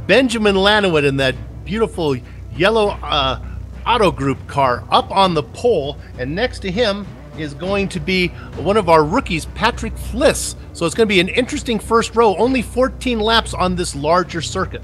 Benjamin Lanowit in that beautiful yellow Auto Group car up on the pole, and next to him is going to be one of our rookies, Patrick Fliss. So it's going to be an interesting first row, only 14 laps on this larger circuit.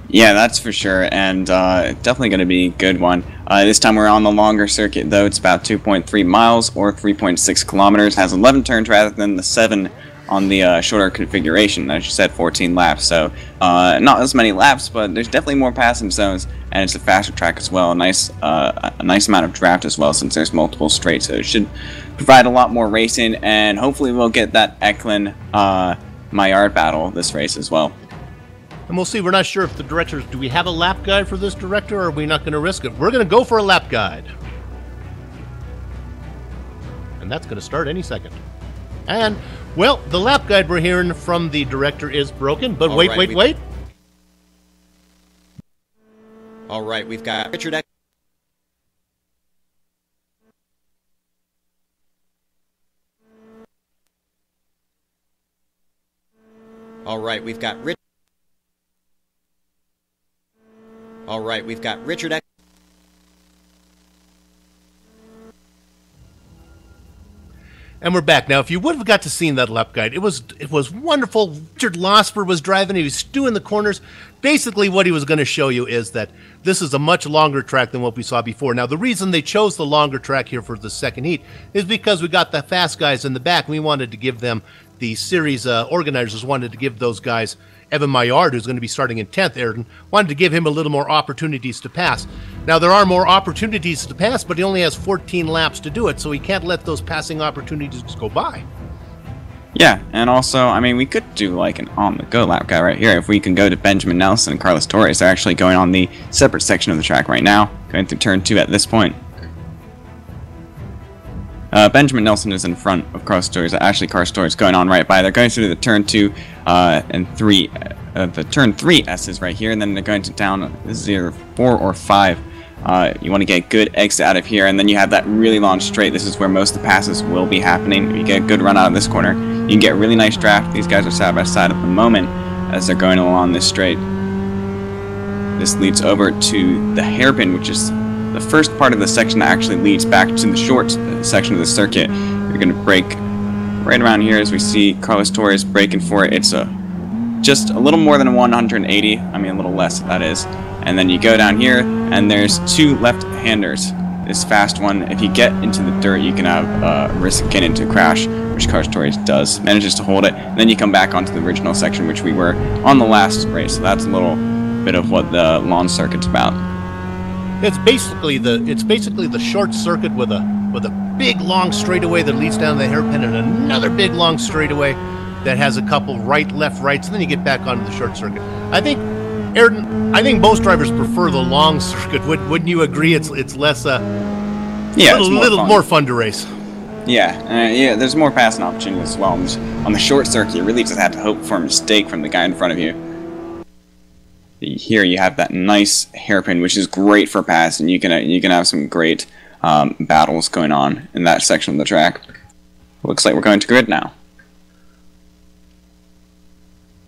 Yeah, that's for sure, and definitely going to be a good one. This time we're on the longer circuit, though. It's about 2.3 miles or 3.6 kilometers. It has 11 turns rather than the 7 on the shorter configuration. As you said, 14 laps, so not as many laps, but there's definitely more passing zones, and it's a faster track as well. A nice amount of draft as well, since there's multiple straights, so it should provide a lot more racing, and hopefully we'll get that Eklund Maillard battle this race as well. And we'll see. We're not sure if the directors, do we have a lap guide for this director, or are we not going to risk it? We're going to go for a lap guide. And that's going to start any second. And, well, the lap guide we're hearing from the director is broken, but wait. All right, we've got Richard Eklund. All right, we've got Richard Eklund. And we're back. Now, if you would have got to see that lap guide, it was wonderful. Richard Losper was driving. He was doing the corners. Basically, what he was going to show you is that this is a much longer track than what we saw before. Now, the reason they chose the longer track here for the second heat is because we got the fast guys in the back. We wanted to give them, the series organizers wanted to give those guys, Evan Maillard, who's going to be starting in 10th, Ayrton, wanted to give him a little more opportunities to pass. Now, there are more opportunities to pass, but he only has 14 laps to do it, so he can't let those passing opportunities go by. Yeah, and also, I mean, we could do like an on-the-go lap guy right here. If we can go to Benjamin Nelson and Carlos Torres, they're actually going on the separate section of the track right now, going through turn 2 at this point. Benjamin Nelson is in front of Carlos Torres. Actually, Carlos Torres going on right by. They're going through the turn 2 and 3, the turn 3 S's right here, and then they're going to down, this is either 4 or 5. You want to get a good exit out of here, and then you have that really long straight. This is where most of the passes will be happening. If you get a good run out of this corner, you can get a really nice draft. These guys are side by side at the moment as they're going along this straight. This leads over to the hairpin, which is the first part of the section that actually leads back to the short section of the circuit. You're going to brake right around here as we see Carlos Torres braking for it. It's just a little more than a 180. I mean, a little less, that is. And then you go down here, and there's 2 left-handers. This fast one, if you get into the dirt, you can have risk getting into a crash, which Carlos Torres does. Manages to hold it, and then you come back onto the original section, which we were on the last race. So that's a little bit of what the lawn circuit's about. It's basically the short circuit with a big long straightaway that leads down the hairpin, and another big long straightaway that has a couple right, left, rights, and then you get back onto the short circuit. I think, Ayrton, most drivers prefer the long circuit. Wouldn't you agree? It's less yeah, more fun to race. Yeah, there's more passing opportunities as well. On the short circuit, you really just have to hope for a mistake from the guy in front of you. Here you have that nice hairpin, which is great for passing. You can have some great battles going on in that section of the track. Looks like we're going to grid now.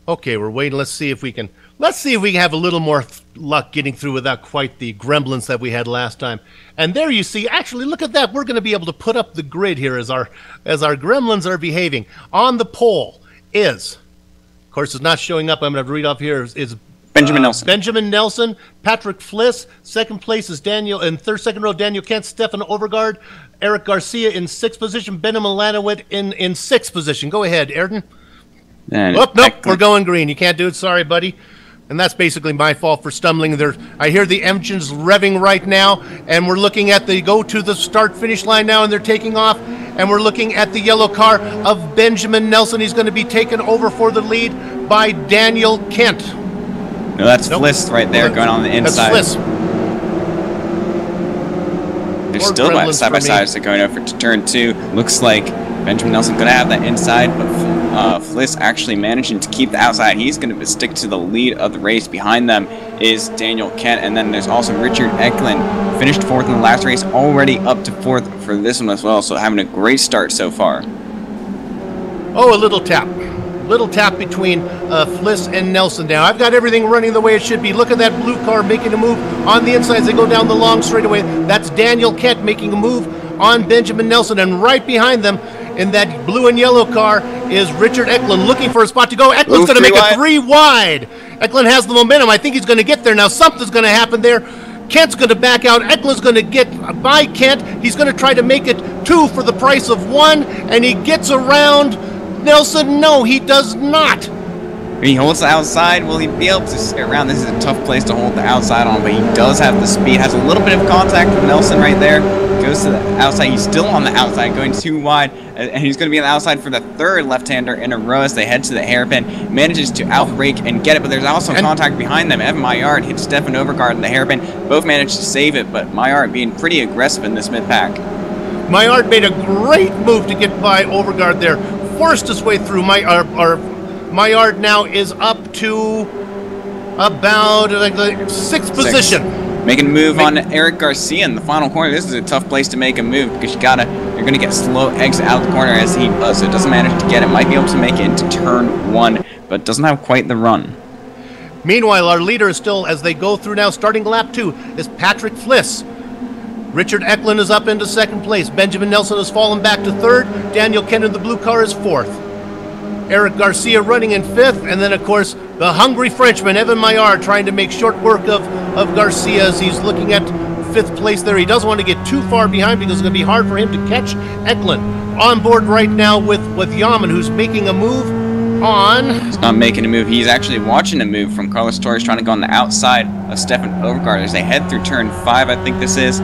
Okay, we're waiting. Let's see if we can have a little more luck getting through without quite the gremlins that we had last time. And there you see, actually, look at that. We're going to be able to put up the grid here as our gremlins are behaving. On the pole is, of course, it's not showing up. I'm going to read off here is Benjamin Nelson. Benjamin Nelson, Patrick Fliss. Second place is Daniel, in second row, Daniel Kent, Stefan Overgaard, Eric Garcia in 6th position, Benjamin Lanowit in 6th position. Go ahead, Ayrton. And nope, we're going green. You can't do it. Sorry, buddy. And that's basically my fault for stumbling there. I hear the engines revving right now, and we're looking at the go to the start-finish line now, and they're taking off. And we're looking at the yellow car of Benjamin Nelson. He's going to be taken over for the lead by Daniel Kent. No, that's Fliss right there going on the inside. That's Fliss. They're still side by side as they're going over to turn 2. Looks like Benjamin Nelson going to have that inside, but Fliss actually managing to keep the outside. He's going to stick to the lead of the race. Behind them is Daniel Kent, and then there's also Richard Eklund, finished 4th in the last race, already up to 4th for this one as well, so having a great start so far. Oh, a little tap. Little tap between Fliss and Nelson now. I've got everything running the way it should be. Look at that blue car making a move on the inside as they go down the long straightaway. That's Daniel Kent making a move on Benjamin Nelson, and right behind them in that blue and yellow car is Richard Eklund looking for a spot to go. Eklund's going to make it 3 wide. Eklund has the momentum. I think he's going to get there now. Something's going to happen there. Kent's going to back out. Eklund's going to get by Kent. He's going to try to make it 2 for the price of 1, and he gets around Nelson. No, he does not. He holds the outside. Will he be able to stay around? This is a tough place to hold the outside on, but he does have the speed. Has a little bit of contact with Nelson right there. Goes to the outside. He's still on the outside, going too wide, and he's going to be on the outside for the 3rd left-hander in a row as they head to the hairpin. Manages to outbrake and get it, but there's also contact behind them. Evan Maillard hits Stefan Overgaard in the hairpin. Both managed to save it, but Maillard being pretty aggressive in this mid-pack. Maillard made a great move to get by Overgaard there. Forced his way through. Maillard now is up to about the 6th position. Making a move on Eric Garcia in the final corner. This is a tough place to make a move because you're going to get slow exit out the corner as he does. So it doesn't manage to get it. Might be able to make it into turn 1, but doesn't have quite the run. Meanwhile, our leader is still, as they go through now, starting lap 2, is Patrick Fliss. Richard Eklund is up into 2nd place. Benjamin Nelson has fallen back to 3rd. Daniel Kent in the blue car is 4th. Eric Garcia running in 5th, and then, of course, the hungry Frenchman, Evan Maillard, trying to make short work of Garcia as he's looking at 5th place there. He doesn't want to get too far behind because it's going to be hard for him to catch Eklund. On board right now with Yaman, who's making a move on... He's not making a move. He's actually watching a move from Carlos Torres, trying to go on the outside of Stefan Overgaard as they head through turn 5, I think this is.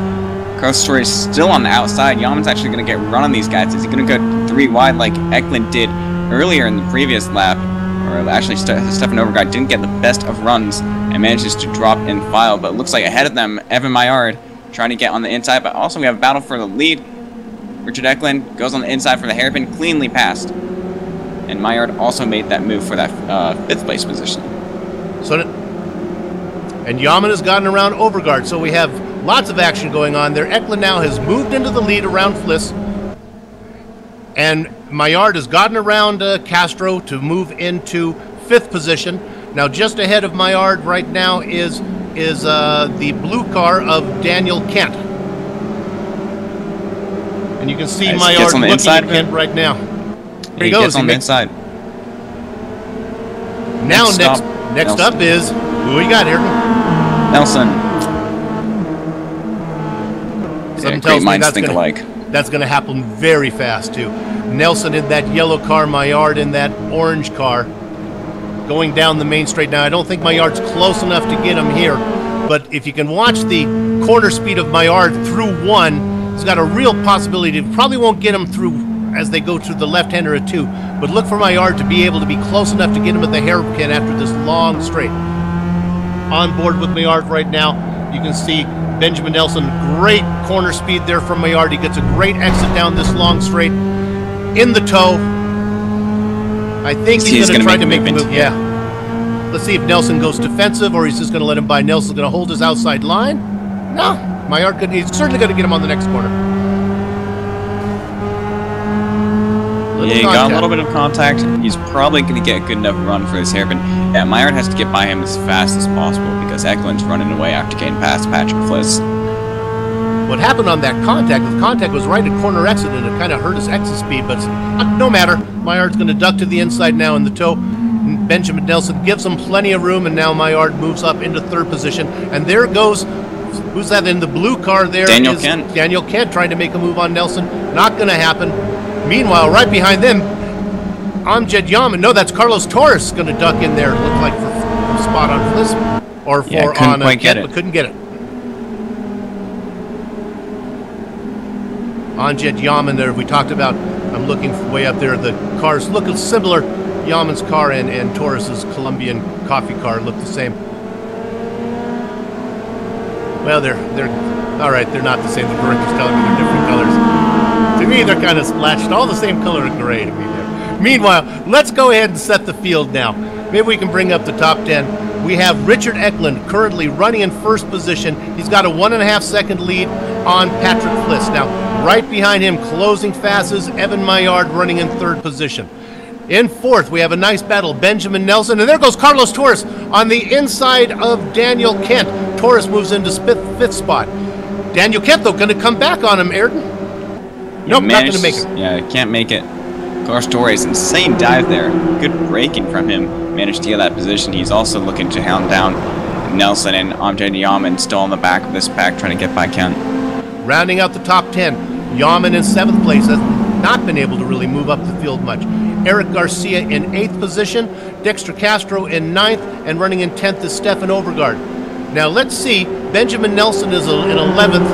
Carlos Torres still on the outside. Yaman's actually going to get run on these guys. Is he going to go 3 wide like Eklund did earlier in the previous lap? Or actually, Stefan Overgaard didn't get the best of runs and manages to drop in file. But it looks like ahead of them, Evan Maillard trying to get on the inside. But also we have a battle for the lead. Richard Eklund goes on the inside for the hairpin, cleanly passed. And Maillard also made that move for that 5th place position. And Yaman has gotten around Overgaard, so we have lots of action going on there. Eklund now has moved into the lead around Fliss. And Maillard has gotten around Castro to move into 5th position. Now just ahead of Maillard right now is the blue car of Daniel Kent. And you can see Maillard looking at Kent right now. There he goes. On the inside. Now next up is, who we got here? Nelson. Something tells me that's going to happen very fast too. Nelson in that yellow car, Maillard in that orange car, going down the main straight. Now I don't think Maillard's close enough to get him here, but if you can watch the corner speed of Maillard through 1, he's got a real possibility. Probably won't get him through as they go through the left-hander at 2, but look for Maillard to be able to be close enough to get him at the hairpin after this long straight. On board with Maillard right now, you can see Benjamin Nelson, great corner speed there from Maillard. He gets a great exit down this long straight in the toe. I think he's going to try to make the move. Yeah. Let's see if Nelson goes defensive or he's just going to let him by. Nelson's going to hold his outside line. No, Maillard he's certainly going to get him on the next corner. Yeah, he got a little bit of contact. He's probably going to get a good enough run for this hairpin. Yeah, Maillard has to get by him as fast as possible because Eklund's running away after getting past Patrick Fliss. What happened on that contact, the contact was right at corner exit and it kind of hurt his exit speed, but no matter. Maillard's going to duck to the inside now in the toe. Benjamin Nelson gives him plenty of room, and now Maillard moves up into 3rd position. And there goes, who's that in the blue car there? Daniel Kent. Daniel Kent trying to make a move on Nelson. Not going to happen. Meanwhile, right behind them, Amjad Yaman. No, that's Carlos Torres going to duck in there. Look like for spot on Fliss, or for Yeah, couldn't on quite get Kent, it. but couldn't get it. Amjad Yaman there, we talked about, I'm looking way up there, the cars look similar. Yaman's car and Torres's Colombian coffee car look the same. Well, they're all right, they're not the same. The director's telling me they're different colors. To me, they're kind of splashed, all the same color of gray to me there. Meanwhile, let's go ahead and set the field now. Maybe we can bring up the top 10. We have Richard Eklund currently running in first position. He's got a 1.5 second lead on Patrick Fliss. Now, right behind him, closing fast, is Evan Maillard running in third position. In fourth, we have a nice battle, Benjamin Nelson, and there goes Carlos Torres on the inside of Daniel Kent. Torres moves into fifth spot. Daniel Kent, though, going to come back on him, Ayrton. Nope, not going to make it. Yeah, can't make it. Carlos Torres, insane dive there. Good braking from him. Managed to get that position. He's also looking to hound down Nelson, and Amjad Yaman still on the back of this pack trying to get by Kent. Rounding out the top 10, Yaman in 7th place has not been able to really move up the field much. Eric Garcia in 8th position, Dexter Castro in 9th, and running in 10th is Stefan Overgaard. Now let's see, Benjamin Nelson is in 11th.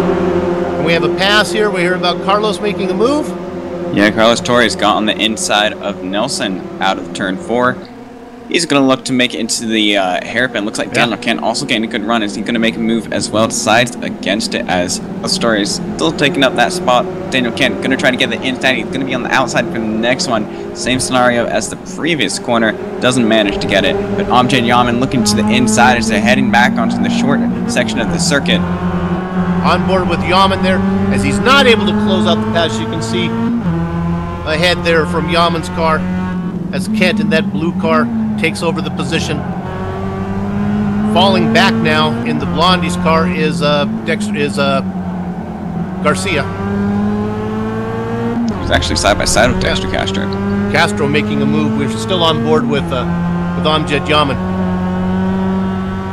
And we have a pass here. We hear about Carlos making a move. Yeah, Carlos Torres got on the inside of Nelson out of turn 4. He's going to look to make it into the hairpin. Looks like Daniel Kent also getting a good run. Is he going to make a move as well? Decides against it as Torres still taking up that spot. Daniel Kent going to try to get the inside. He's going to be on the outside for the next one. Same scenario as the previous corner. Doesn't manage to get it. But Amjad Yaman looking to the inside as they're heading back onto the short section of the circuit. On board with Yaman there, as he's not able to close out the pass. You can see ahead there from Yaman's car as Kent in that blue car takes over the position. Falling back now in the Blondie's car is Garcia. He's actually side by side with Dexter Castro. Castro making a move. We're still on board with Amjad Yaman.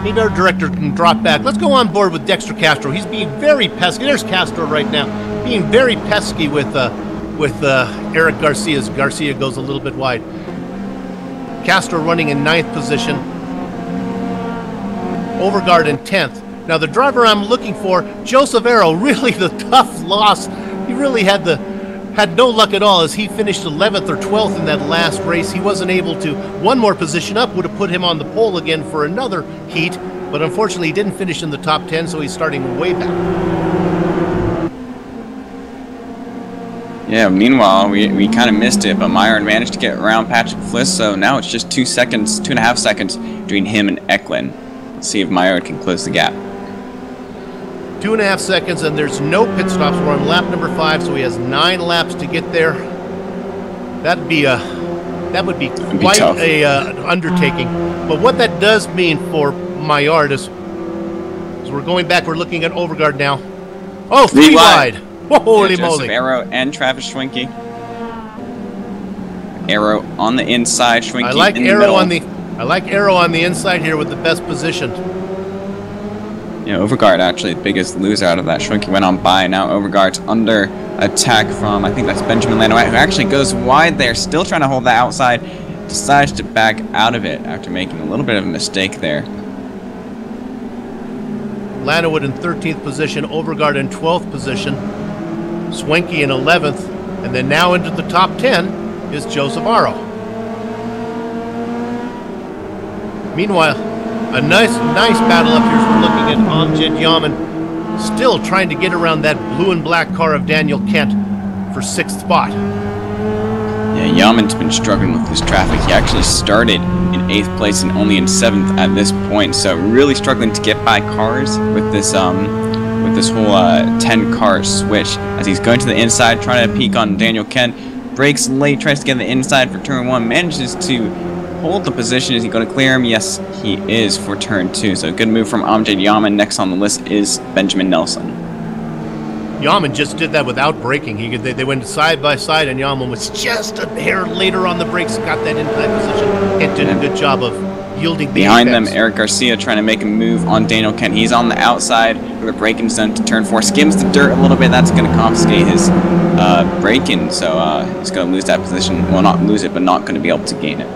Maybe our director can drop back. Let's go on board with Dexter Castro. He's being very pesky. There's Castro right now, being very pesky with Eric Garcia. Garcia goes a little bit wide. Castro running in 9th position. Overgaard in 10th. Now the driver I'm looking for, Joseph Arrow, really the tough loss. He really had no luck at all as he finished 11th or 12th in that last race. He wasn't able to. One more position up would have put him on the pole again for another heat, but unfortunately he didn't finish in the top 10, so he's starting way back. Yeah, meanwhile, we kind of missed it, but Maillard managed to get around Patrick Fliss, so now it's just 2.5 seconds between him and Eklund. Let's see if Maillard can close the gap. 2.5 seconds, and there's no pit stops. We're on lap number 5, so he has 9 laps to get there. That would be quite an undertaking. But what that does mean for Maillard is we're going back. We're looking at Overgaard now. Oh, 3 wide. Holy moly! Arrow and Travis Schwenke. Arrow on the inside, Schwenke I like in the Arrow middle. I like Arrow on the inside here with the best position. Yeah, Overgaard actually the biggest loser out of that. Schwenke went on by. Now Overgaard's under attack from, I think that's Benjamin Lanois, who actually goes wide there, still trying to hold that outside. Decides to back out of it after making a little bit of a mistake there. Lanois in 13th position, Overgaard in 12th position. Schwenke in 11th, and then now into the top 10 is Joseph Arrow. Meanwhile, a nice battle up here as we're looking at Amjad Yaman, still trying to get around that blue and black car of Daniel Kent for 6th spot. Yeah, Yaman's been struggling with this traffic. He actually started in 8th place and only in 7th at this point, so really struggling to get by cars with this whole 10-car switch as he's going to the inside, trying to peek on Daniel Kent. Brakes late, tries to get the inside for turn 1, manages to hold the position. Is he going to clear him? Yes, he is for turn 2. So good move from Amjad Yaman. Next on the list is Benjamin Nelson. Yaman just did that without braking. They went side by side, and Yaman was just a hair later on the brakes, got that into that position. Kent did a good job of yielding behind them. Eric Garcia trying to make a move on Daniel Kent. He's on the outside for the braking zone to turn 4. Skims the dirt a little bit. That's going to confiscate his braking, so he's going to lose that position. Well, not lose it, but not going to be able to gain it.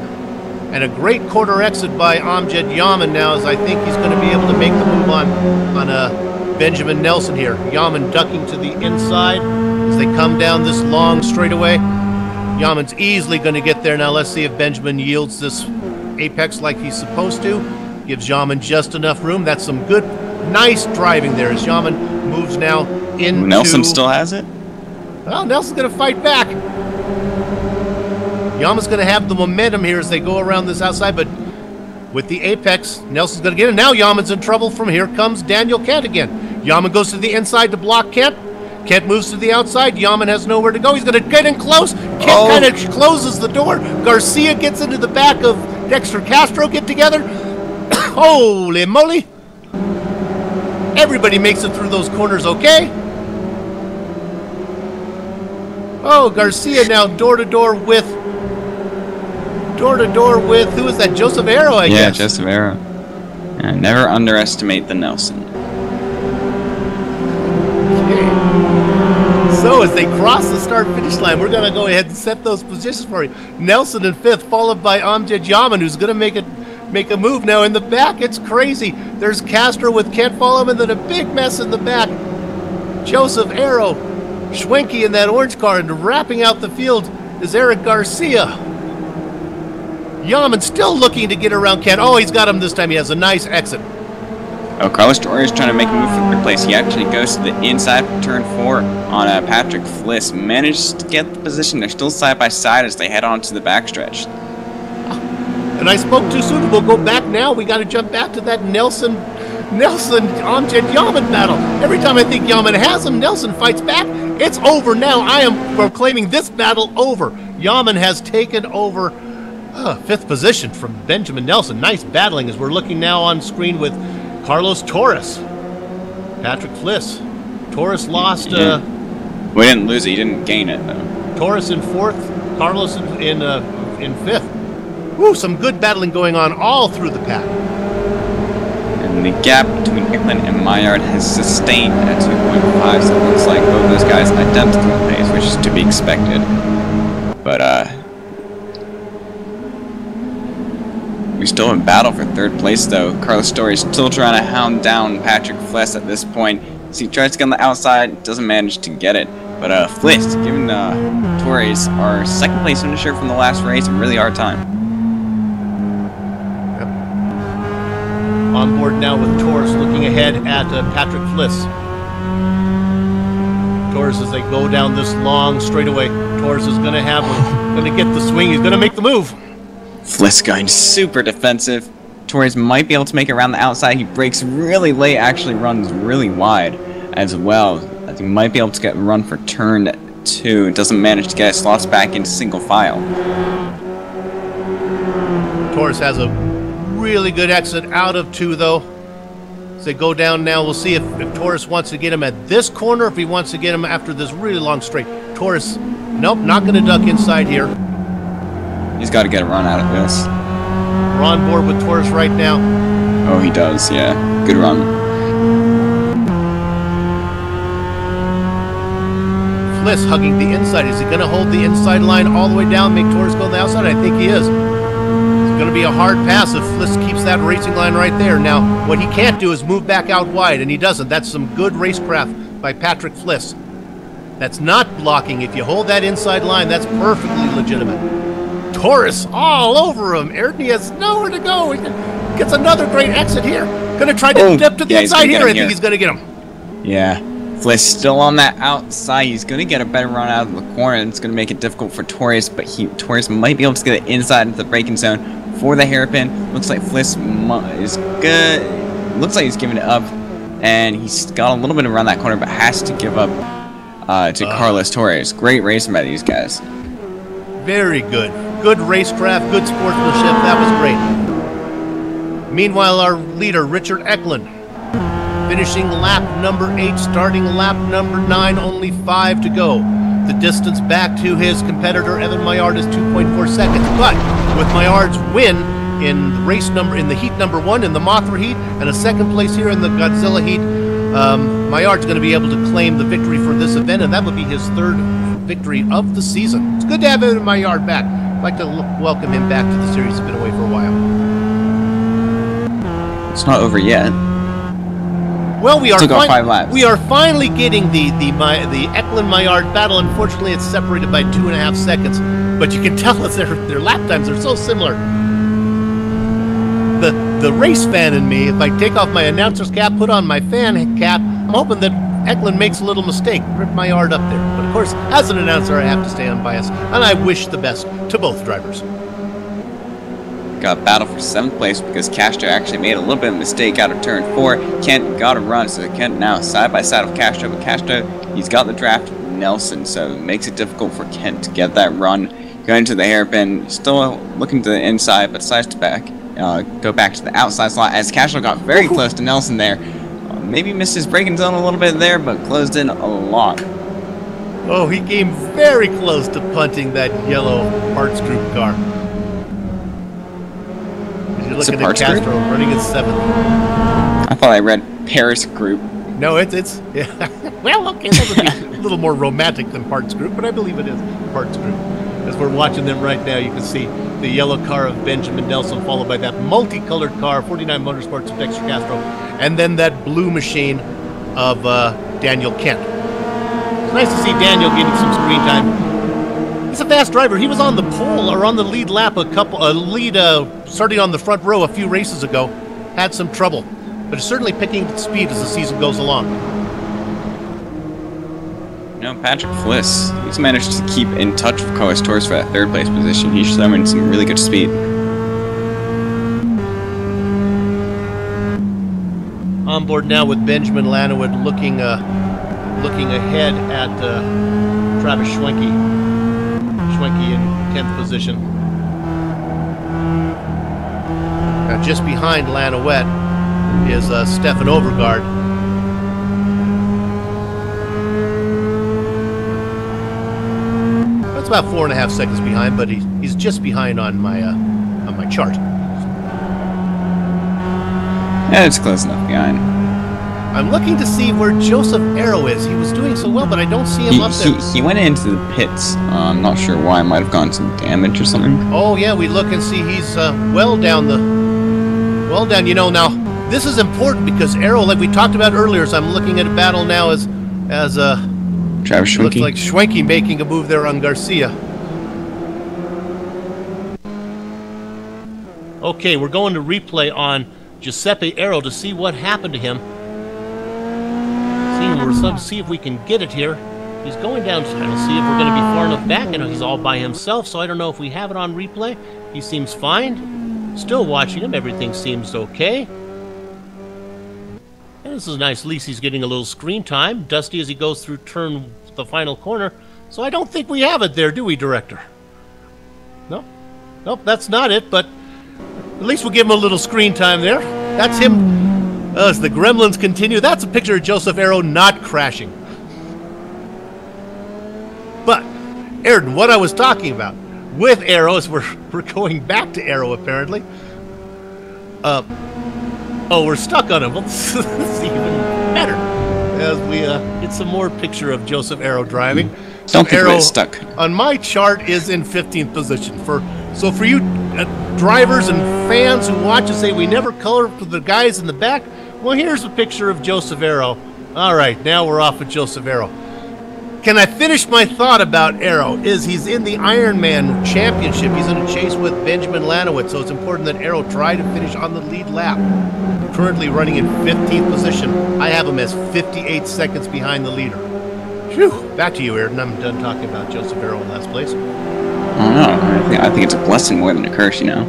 And a great quarter exit by Amjad Yaman now, as I think he's going to be able to make the move on Benjamin Nelson here. Yaman ducking to the inside as they come down this long straightaway. Yaman's easily going to get there. Now let's see if Benjamin yields this apex like he's supposed to. Gives Yaman just enough room. That's some good, nice driving there as Yaman moves now into... Nelson still has it? Well, Nelson's going to fight back. Yaman's going to have the momentum here as they go around this outside, but with the apex, Nelson's going to get it. Now Yaman's in trouble. From here comes Daniel Kent again. Yaman goes to the inside to block Kent. Kent moves to the outside. Yaman has nowhere to go. He's going to get in close. Kent kind of closes the door. Garcia gets into the back of Dexter Castro. Get together. Holy moly. Everybody makes it through those corners okay. Oh, Garcia now door-to-door with, who is that? Joseph Arrow, I guess. Yeah, Joseph Arrow. And never underestimate the Nelson. So as they cross the start-finish line, we're going to go ahead and set those positions for you. Nelson in 5th, followed by Amjad Yaman, who's going to make a move now in the back. It's crazy. There's Castro with Kent following, and then a big mess in the back. Joseph Arrow, Schwenke in that orange car, and wrapping out the field is Eric Garcia. Yaman still looking to get around Kent. Oh, he's got him this time. He has a nice exit. Oh, Carlos Torres trying to make a move for 3rd place. He actually goes to the inside for turn 4 on Patrick Fliss. Managed to get the position. They're still side by side as they head on to the backstretch. And I spoke too soon. We'll go back now. We got to jump back to that Nelson Amjad Yaman battle. Every time I think Yaman has him, Nelson fights back. It's over now. I am proclaiming this battle over. Yaman has taken over 5th position from Benjamin Nelson. Nice battling as we're looking now on screen with Carlos Torres, Patrick Fliss. Torres lost. We didn't lose it. He didn't gain it though. Torres in 4th, Carlos in 5th. Woo, some good battling going on all through the pack. And the gap between Eklund and Maillard has sustained at 2.5, so it looks like both those guys identical in pace, which is to be expected. But we still in battle for 3rd place though. Carlos Torres still trying to hound down Patrick Fliss at this point. So he tries to get on the outside, doesn't manage to get it. But Fliss giving Torres our 2nd place finisher from the last race a really hard time. On board now with Torres, looking ahead at Patrick Fliss. Torres, as they go down this long straightaway, Torres is going to get the swing. He's going to make the move. Fliss going super defensive. Torres might be able to make it around the outside. He breaks really late, actually runs really wide as well. I think he might be able to get a run for turn 2. Doesn't manage to get his slots back into single file. Torres has a really good exit out of 2 though. As they go down now, we'll see if Torres wants to get him at this corner, if he wants to get him after this really long straight. Torres, nope, not going to duck inside here. He's got to get a run out of this. We're on board with Torres right now. Oh, he does, yeah. Good run. Fliss hugging the inside. Is he going to hold the inside line all the way down, make Torres go on the outside? I think he is. It's going to be a hard pass if Fliss keeps that racing line right there. Now, what he can't do is move back out wide, and he doesn't. That's some good racecraft by Patrick Fliss. That's not blocking. If you hold that inside line, that's perfectly legitimate. Torres all over him. Ernie has nowhere to go. He gets another great exit here. Going to try to dip to the inside here. I think he's going to get him. Yeah. Fliss still on that outside. He's going to get a better run out of the corner, and it's going to make it difficult for Torres, but Torres might be able to get it inside into the braking zone for the hairpin. Looks like Fliss is good. Looks like he's giving it up, and he's got a little bit around that corner, but has to give up to Carlos Torres. Great racing by these guys. Very good. Good racecraft, good sportsmanship. That was great. Meanwhile, our leader, Richard Eklund, finishing lap number 8, starting lap number 9, only 5 to go. The distance back to his competitor, Evan Maillard, is 2.4 seconds. But with Maillard's win in the heat number 1 in the Mothra heat, and a 2nd place here in the Godzilla heat, Maillard's going to be able to claim the victory for this event, and that would be his 3rd victory of the season. It's good to have Evan Maillard back. I'd like to welcome him back to the series. He's been away for a while. It's not over yet. Well, we are Still got 5 laps. We are finally getting the Eklund-Maillard battle. Unfortunately, it's separated by 2.5 seconds, but you can tell their lap times are so similar. The race fan in me, if I take off my announcer's cap, put on my fan cap, I'm hoping that Eklund makes a little mistake, rip Maillard up there. But of course, as an announcer, I have to stay unbiased, and I wish the best to both drivers. Got a battle for 7th place because Castro actually made a little bit of a mistake out of turn 4. Kent got a run, so Kent now side by side with Castro. But Castro, he's got the draft Nelson, so it makes it difficult for Kent to get that run. Going to the hairpin, still looking to the inside, but decides to go back to the outside slot as Castro got very close to Nelson there. Maybe missed his braking zone a little bit there, but closed in a lot. Oh, he came very close to punting that yellow parts group car. You're looking at Castro running in 7th. I thought I read Paris Group. No, it's yeah. Well, okay, that would be a little more romantic than Parts Group, but I believe it is Parts Group. As we're watching them right now, you can see the yellow car of Benjamin Nelson, followed by that multicolored car, 49 Motorsports of Dexter Castro, and then that blue machine of Daniel Kent. It's nice to see Daniel getting some screen time. He's a fast driver. He was on the pole or on the lead lap starting on the front row a few races ago. Had some trouble, but is certainly picking speed as the season goes along. You know, Patrick Fliss, he's managed to keep in touch with Carlos Torres for that 3rd place position. He's showing some really good speed. On board now with Benjamin Lanawood looking ahead at Travis Schwenke. Schwenke in 10th position. Now just behind Lanawet is Stefan Overgaard. That's about 4.5 seconds behind, but he's just behind on my chart. Yeah, it's close enough behind. I'm looking to see where Joseph Arrow is. He was doing so well, but I don't see him up there. He went into the pits. I'm not sure why. Might have gone some damage or something. Oh yeah, we look and see he's well down. You know, now this is important because Arrow, like we talked about earlier, so I'm looking at a battle now as Travis Schwenke. looks like Schwenke making a move there on Garcia. Okay, we're going to replay on Giuseppe Arrow to see what happened to him. See if we can get it here. He's going down. I don't see if we're going to be far enough back. I know he's all by himself, so I don't know if we have it on replay. He seems fine. Still watching him. Everything seems okay. And this is nice. At least he's getting a little screen time. Dusty as he goes through the final corner. So I don't think we have it there, do we, Director? Nope. Nope, that's not it, but at least we'll give him a little screen time there. That's him. As the gremlins continue, that's a picture of Joseph Arrow not crashing. But, Ayrton, what I was talking about with Arrow, as we're going back to Arrow apparently. Oh, we're stuck on him. Well, this is even better. As we get some more picture of Joseph Arrow driving. Don't think Arrow we're stuck. on my chart is in 15th position. So for you drivers and fans who watch and say we never color for the guys in the back, well, here's a picture of Joseph Arrow. All right, now we're off with Joseph Arrow. Can I finish my thought about Arrow? He's in the Ironman Championship. He's in a chase with Benjamin Lanawet, so it's important that Arrow try to finish on the lead lap. Currently running in 15th position. I have him as 58 seconds behind the leader. Phew. Back to you, Ayrton. I'm done talking about Joseph Arrow in last place. I don't know. I think it's a blessing more than a curse, you know.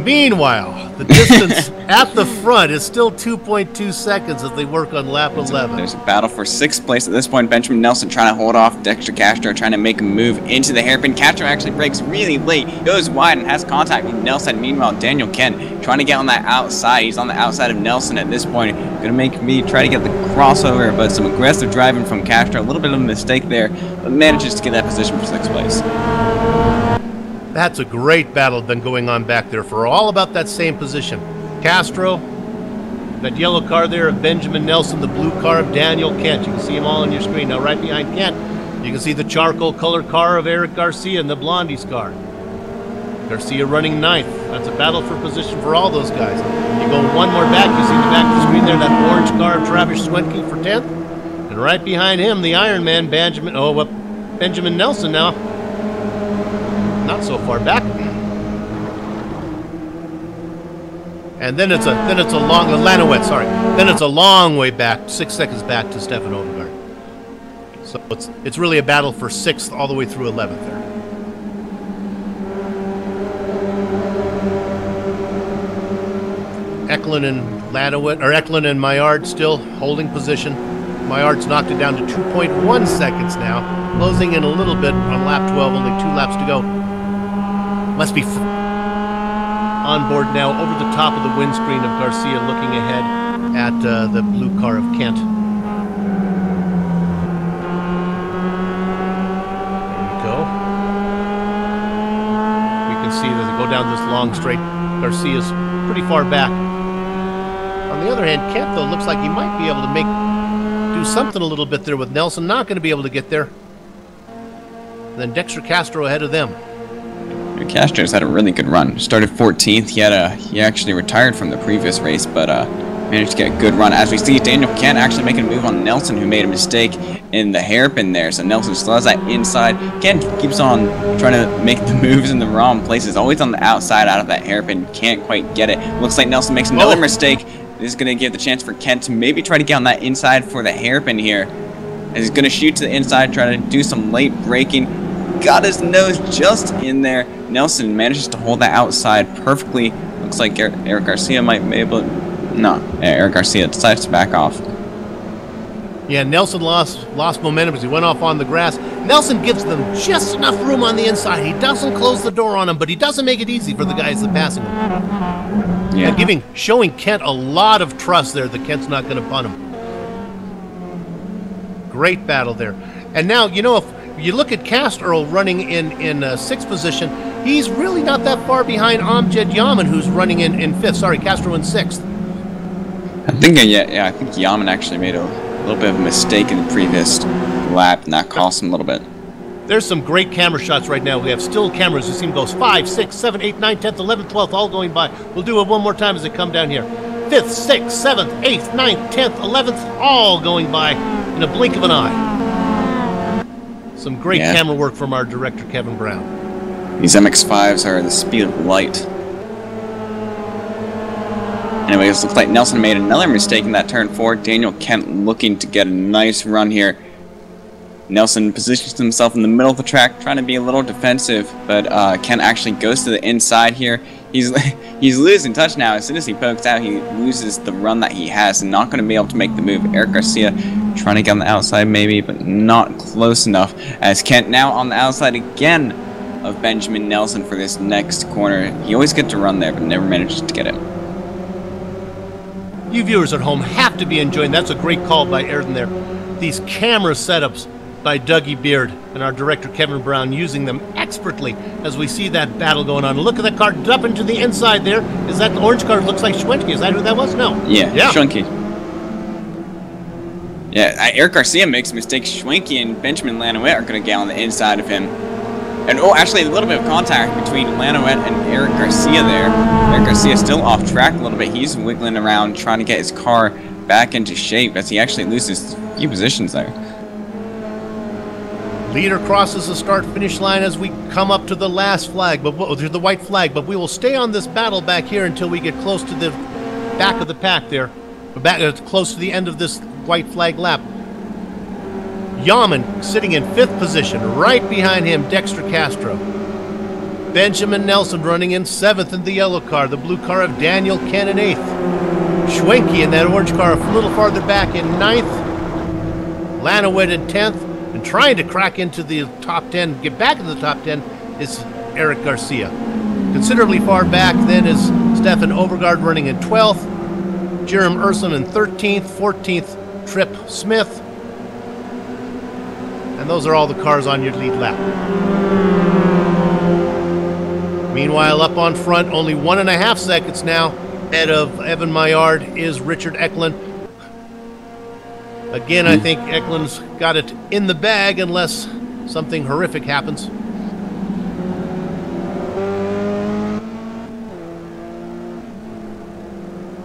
Meanwhile, the distance at the front is still 2.2 seconds as they work on lap 11. There's a battle for 6th place at this point. Benjamin Nelson trying to hold off Dexter Castro, trying to make a move into the hairpin. Castro actually breaks really late, goes wide and has contact with Nelson. Meanwhile, Daniel Kent trying to get on that outside. He's on the outside of Nelson at this point. Going to make me try to get the crossover, but some aggressive driving from Castro. A little bit of a mistake there, but manages to get that position for 6th place. That's a great battle been going on back there for all about that same position. Castro, that yellow car there of Benjamin Nelson, the blue car of Daniel Kent. You can see them all on your screen. Now right behind Kent You can see the charcoal colored car of Eric Garcia and the Blondie's car. Garcia running 9th. That's a battle for position for all those guys. You go one more back, you see the back of the screen there, that orange car of Travis Schwenke for 10th. And right behind him, the Iron Man, Benjamin Nelson now. Not so far back. And then it's a long, Lanowet, sorry. Then it's a long way back, 6 seconds back to Stefan Overgaard. So it's really a battle for 6th all the way through 11th there. Eklund and Maillard still holding position. Maillard's knocked it down to 2.1 seconds now, closing in a little bit on lap 12, only 2 laps to go. Must be on board now over the top of the windscreen of Garcia, looking ahead at the blue car of Kent. There we go. We can see that they go down this long straight. Garcia's pretty far back. On the other hand, Kent, though, looks like he might be able to do something a little bit there with Nelson. Not going to be able to get there. And then Dexter Castro ahead of them. Castro's had a really good run. Started 14th. He actually retired from the previous race, but managed to get a good run. As we see, Daniel Kent actually making a move on Nelson, who made a mistake in the hairpin there. So Nelson still has that inside. Kent keeps on trying to make the moves in the wrong places. Always on the outside out of that hairpin. Can't quite get it. Looks like Nelson makes another mistake. This is going to give the chance for Kent to maybe try to get on that inside for the hairpin here. And he's going to shoot to the inside, try to do some late braking. Got his nose just in there. Nelson manages to hold that outside perfectly. Looks like Eric Garcia might be able to... No, Eric Garcia decides to back off. Yeah, Nelson lost momentum as he went off on the grass. Nelson gives them just enough room on the inside. He doesn't close the door on them, but he doesn't make it easy for the guys that passing him. Yeah. And showing Kent a lot of trust there that Kent's not going to punt him. Great battle there. And now, you know, if you look at Castro running in 6th position, he's really not that far behind Amjad Yaman, who's running in 5th. Sorry, Castro in 6th. I think Yaman actually made a little bit of a mistake in the previous lap, and that cost him a little bit. There's some great camera shots right now. We have still cameras. You see them goes 5, 6, 7, 8, 9, 10th, 11th, 12th, all going by. We'll do it one more time as they come down here. 5th, 6th, 7th, 8th, 9th, 10th, 11th, all going by in a blink of an eye. Some great camera work from our director, Kevin Brown. These MX-5s are the speed of light. Anyways, looks like Nelson made another mistake in that turn 4. Daniel Kent looking to get a nice run here. Nelson positions himself in the middle of the track, trying to be a little defensive, but Kent actually goes to the inside here. He's losing touch now. As soon as he pokes out, he loses the run that he has and not going to be able to make the move. Eric Garcia trying to get on the outside maybe, but not close enough, as Kent now on the outside again of Benjamin Nelson for this next corner. He always gets to run there, but never manages to get it. You viewers at home have to be enjoying. That's a great call by Ayrton there. These camera setups by Dougie Beard and our director Kevin Brown, using them expertly as we see that battle going on. Look at that car up into the inside there. Is that the orange car? Looks like Schwenke. Is that who that was? No. Yeah. Schwenke. Yeah, Eric Garcia makes a mistake. Schwenke and Benjamin Lanowet are going to get on the inside of him. And actually a little bit of contact between Lanowet and Eric Garcia there. Eric Garcia still off track a little bit. He's wiggling around trying to get his car back into shape as he actually loses a few positions there. Leader crosses the start-finish line as we come up to the last flag, to the white flag, but we will stay on this battle back here until we get close to the back of the pack there, close to the end of this white flag lap. Yaman sitting in 5th position, right behind him, Dexter Castro. Benjamin Nelson running in 7th in the yellow car, the blue car of Daniel Kent in 8th. Schwenke in that orange car a little farther back in 9th. Lanowet in 10th. And trying to crack into the top 10, get back into the top 10, is Eric Garcia. Considerably far back then is Stefan Overgaard running in 12th. Jerem Urson in 13th, 14th, Trip Smith. And those are all the cars on your lead lap. Meanwhile, up on front, only 1.5 seconds now ahead of Evan Maillard is Richard Eklund. Again, I think Eklund's got it in the bag unless something horrific happens.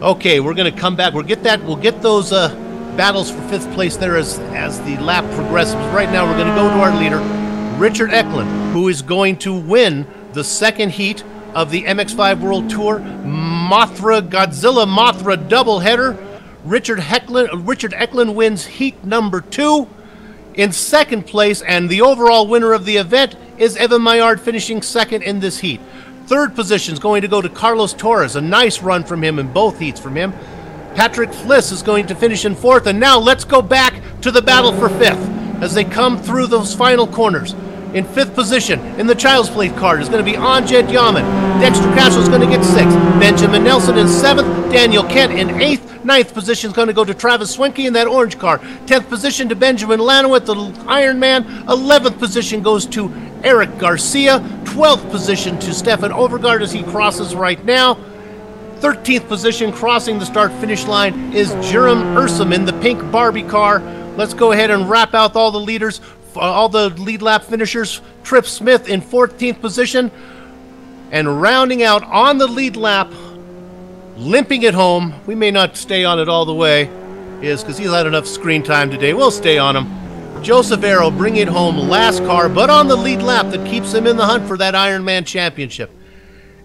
Okay, we're going to come back. We'll get those battles for 5th place there as the lap progresses. Right now, we're going to go to our leader, Richard Eklund, who is going to win the 2nd heat of the MX5 World Tour Godzilla Mothra doubleheader. Richard Eklund wins heat number 2. In 2nd place, and the overall winner of the event is Evan Maillard, finishing 2nd in this heat. 3rd position is going to go to Carlos Torres. A nice run from him in both heats from him. Patrick Fliss is going to finish in 4th. And now let's go back to the battle for 5th as they come through those final corners. In 5th position, in the Child's Plate card, is going to be Amjad Yaman. Dexter Castro is going to get 6th. Benjamin Nelson in 7th. Daniel Kent in 8th. 9th position is going to go to Travis Swenke in that orange car. 10th position to Benjamin Lanowit, the Ironman. 11th position goes to Eric Garcia. 12th position to Stefan Overgaard as he crosses right now. 13th position, crossing the start-finish line, is Jerem Ursum in the pink Barbie car. Let's go ahead and wrap out all the leaders, all the lead lap finishers. Trip Smith in 14th position. And rounding out on the lead lap, limping it home, we may not stay on it all the way, is because he's had enough screen time today. We'll stay on him. Joseph Arrow bringing it home last car, but on the lead lap that keeps him in the hunt for that Ironman championship.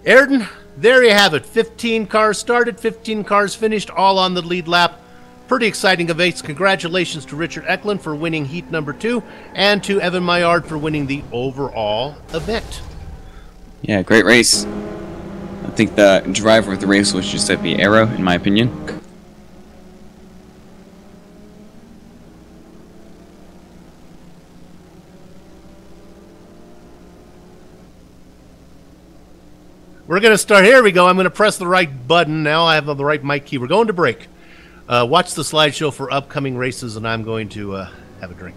Ayrton, there you have it. 15 cars started, 15 cars finished, all on the lead lap. Pretty exciting events. Congratulations to Richard Eklund for winning heat number 2, and to Evan Maillard for winning the overall event. Yeah, great race. I think the driver of the race was Giuseppe Arrow, in my opinion. We're going to start. Here we go. I'm going to press the right button. Now I have the right mic key. We're going to break. Watch the slideshow for upcoming races, and I'm going to have a drink.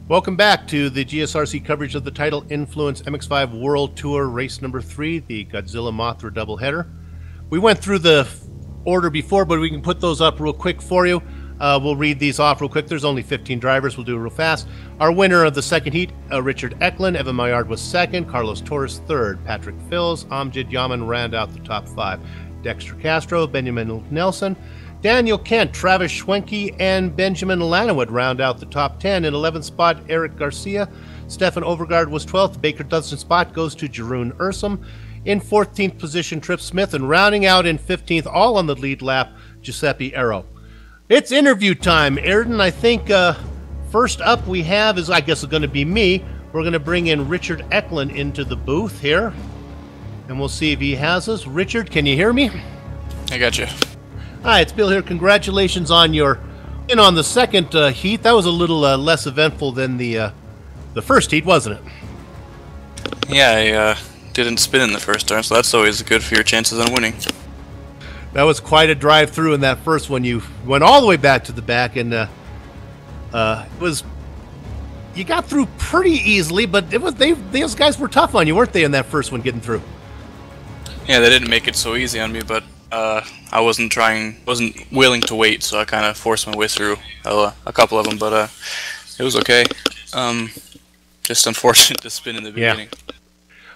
Welcome back to the GSRC coverage of the Title Influence MX5 World Tour Race number 3, the Godzilla Mothra doubleheader. We went through the order before, but we can put those up real quick for you. We'll read these off real quick. There's only 15 drivers. We'll do it real fast. Our winner of the second heat, Richard Eklund. Evan Maillard was second. Carlos Torres third. Patrick Fils, Amjad Yaman round out the top 5. Dexter Castro, Benjamin Nelson, Daniel Kent, Travis Schwenke, and Benjamin Lanawood round out the top 10. In 11th spot, Eric Garcia. Stefan Overgaard was 12th. Baker Dozen spot goes to Jeroen Ursum. In 14th position, Trip Smith. And rounding out in 15th, all on the lead lap, Giuseppe Arrow. It's interview time, Ayrton. I think first up we have is, I guess it's going to be me. We're going to bring in Richard Eklund into the booth here. And we'll see if he has us. Richard, can you hear me? I got you. Hi, it's Bill here. Congratulations on your win on the second heat. That was a little less eventful than the first heat, wasn't it? Yeah, I didn't spin in the first turn, so that's always good for your chances on winning. That was quite a drive through in that first one. You went all the way back to the back, and it was, you got through pretty easily. But it was those guys were tough on you, weren't they, in that first one getting through? Yeah, they didn't make it so easy on me, but I wasn't willing to wait, so I kind of forced my way through a couple of them. But it was okay. Just unfortunate to spin in the beginning. Yeah.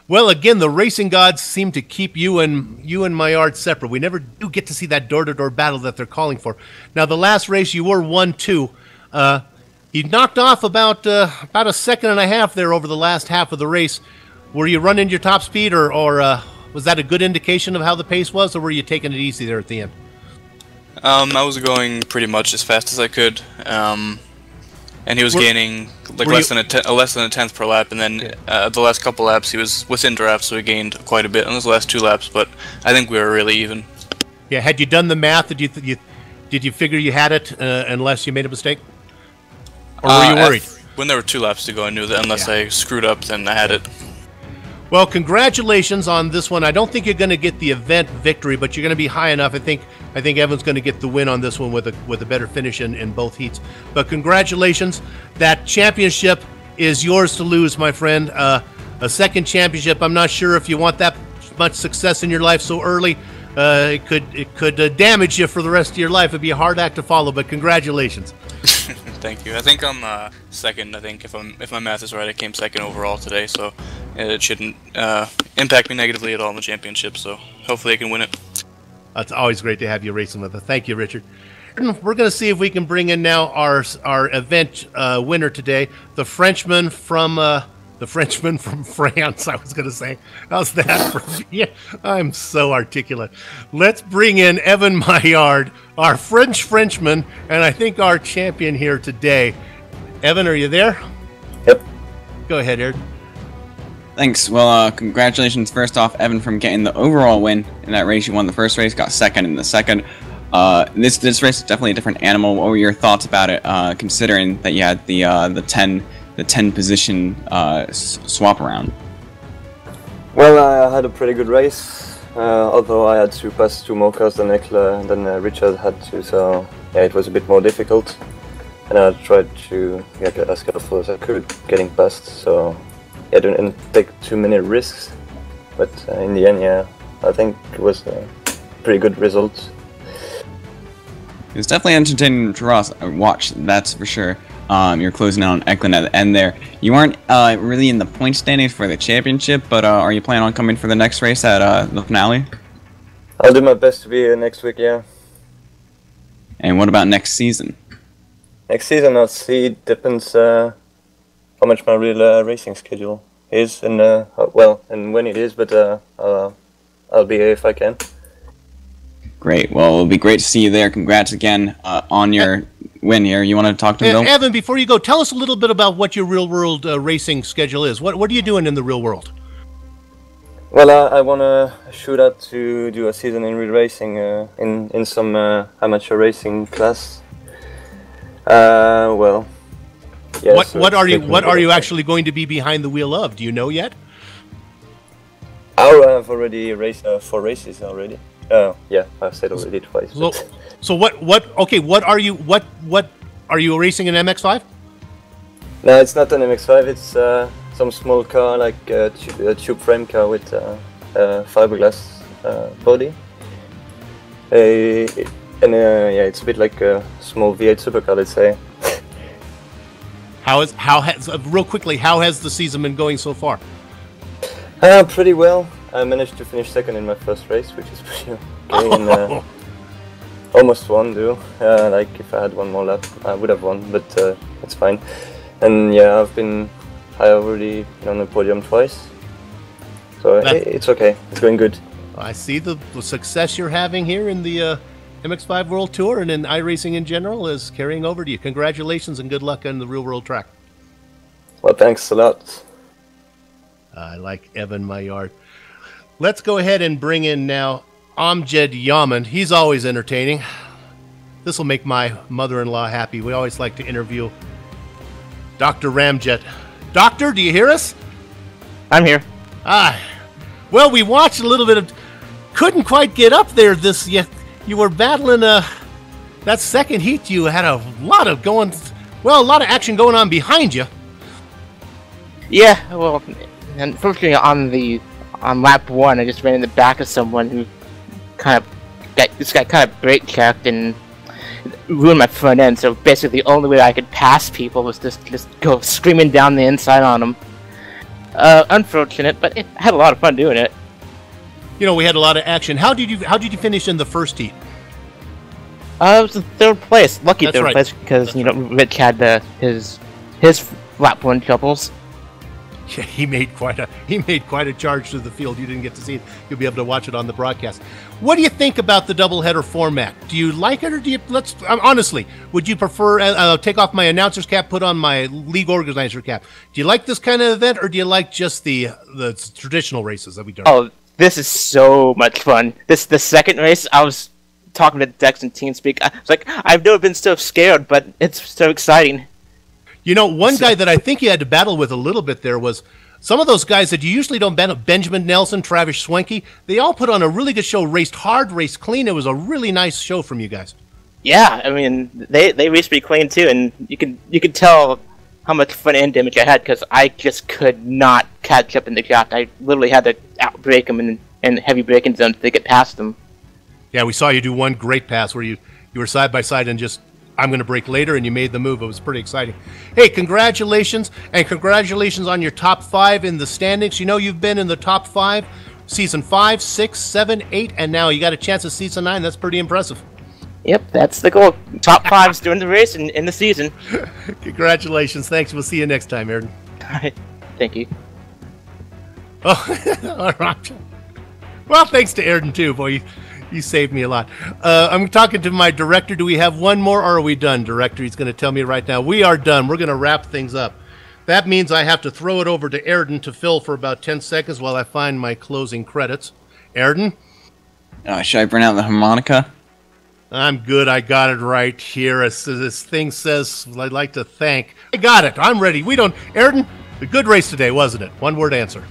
Well, again, the racing gods seem to keep you and Maillard separate. We never do get to see that door-to-door battle that they're calling for. Now, the last race, you were 1-2. You knocked off about a second and a half there over the last half of the race. Were you running your top speed, or was that a good indication of how the pace was, or were you taking it easy there at the end? I was going pretty much as fast as I could, and he was gaining like less than a tenth per lap, and then the last couple laps he was within draft, so he gained quite a bit on those last 2 laps. But I think we were really even. Yeah, had you done the math, did you figure you had it unless you made a mistake, or were you worried? When there were 2 laps to go, I knew that unless I screwed up, then I had it. Well, congratulations on this one. I don't think you're going to get the event victory, but you're going to be high enough. I think Evan's going to get the win on this one with a better finish in both heats. But congratulations. That championship is yours to lose, my friend. A second championship. I'm not sure if you want that much success in your life so early. It could damage you for the rest of your life. It'd be a hard act to follow, but congratulations. Thank you. I think I'm second. I think if my math is right, I came second overall today, so it shouldn't impact me negatively at all in the championship. So hopefully I can win it. It's always great to have you racing with us. Thank you, Richard. We're going to see if we can bring in now our event winner today, the Frenchman from France. I was going to say, how's that? Yeah, I'm so articulate. Let's bring in Evan Maillard, our Frenchman, and I think our champion here today. Evan, are you there? Yep. Go ahead, Aaron. Thanks. Well, congratulations first off, Evan, from getting the overall win in that race. You won the first race, got second in the second. This race is definitely a different animal. What were your thoughts about it, considering that you had the 10 position swap around? Well, I had a pretty good race, although I had to pass 2 more cars than Richard had to, so yeah, it was a bit more difficult. And I tried to get as careful as I could getting past, so yeah, I didn't take too many risks. But in the end, yeah, I think it was a pretty good result. It was definitely entertaining to watch, that's for sure. You're closing out on Eklund at the end there. You aren't really in the point standings for the championship, but are you planning on coming for the next race at the finale? I'll do my best to be here next week, yeah. And what about next season? Next season, I'll see. It depends how much my real racing schedule is, and and when it is. But I'll be here if I can. Great. Well, it'll be great to see you there. Congrats again on your win here. You want to talk to me, Bill? Evan, before you go, tell us a little bit about what your real-world racing schedule is. What are you doing in the real world? Well, I want to shoot out to do a season in real racing in some amateur racing class. Well, yes. What are you actually going to be behind the wheel of? Do you know yet? I've already raced 4 races already. Yeah, I've said already twice. So what are you racing in MX5? No, it's not an MX-5. It's some small car, like a tube frame car with fiberglass body. Yeah, it's a bit like a small V8 supercar, let's say. Real quickly, how has the season been going so far? Pretty well. I managed to finish second in my first race, which is pretty okay. And, almost won, though. Like if I had one more lap, I would have won, but it's fine. And yeah, I already been on the podium twice, so it's okay. It's going good. I see the success you're having here in the MX-5 World Tour and in iRacing in general is carrying over to you. Congratulations and good luck on the real world track. Well, thanks a lot. I like Evan Maillard. Let's go ahead and bring in now Amjad Yaman. He's always entertaining. This will make my mother-in-law happy. We always like to interview Dr. Ramjet. Doctor, do you hear us? I'm here. Well, we watched a little bit of... Couldn't quite get up there You were battling that second heat. You had a lot of action going on behind you. Yeah, well, unfortunately on lap 1, I just ran in the back of someone who got brake checked and ruined my front end. So basically, the only way I could pass people was just go screaming down the inside on them. Unfortunate, but I had a lot of fun doing it. You know, we had a lot of action. How did you finish in the first heat? It was the third place. Lucky That's third right. place because Rich had his lap 1 troubles. Yeah, he made quite a charge to the field. You didn't get to see it. You'll be able to watch it on the broadcast. What do you think about the doubleheader format? Do you like it, or do you? Honestly, would you prefer? Take off my announcer's cap, put on my league organizer cap. Do you like this kind of event, or do you like just the traditional races that we do? Oh, this is so much fun. The second race, I was talking to Dex and TeamSpeak. I was like, I've never been so scared, but it's so exciting. You know, one guy that I think you had to battle with a little bit there was some of those guys that you usually don't battle. Benjamin Nelson, Travis Schwenke. They all put on a really good show, raced hard, raced clean. It was a really nice show from you guys. Yeah, I mean, they raced pretty clean too, and you could tell how much front end damage I had because I just could not catch up in the shaft. I literally had to outbrake them in heavy braking zones to get past them. Yeah, we saw you do one great pass where you were side by side and just, I'm going to brake later, and you made the move. It was pretty exciting. Hey, congratulations, and congratulations on your top 5 in the standings. You know, you've been in the top 5, season 5, 6, 7, 8, and now you got a chance at season 9. That's pretty impressive. Yep, that's the goal. Top 5s during the race and in the season. Congratulations. Thanks. We'll see you next time, Ayrton. All right. Thank you. Oh, all right. Well, thanks to Ayrton, too, boy. You saved me a lot. I'm talking to my director. Do we have one more, or are we done, director? He's going to tell me right now. We are done. We're going to wrap things up. That means I have to throw it over to Ayrton to fill for about 10 seconds while I find my closing credits. Ayrton? Should I bring out the harmonica? I'm good. I got it right here. As this thing says, I'd like to thank. I got it. I'm ready. Ayrton, a good race today, wasn't it? One word answer.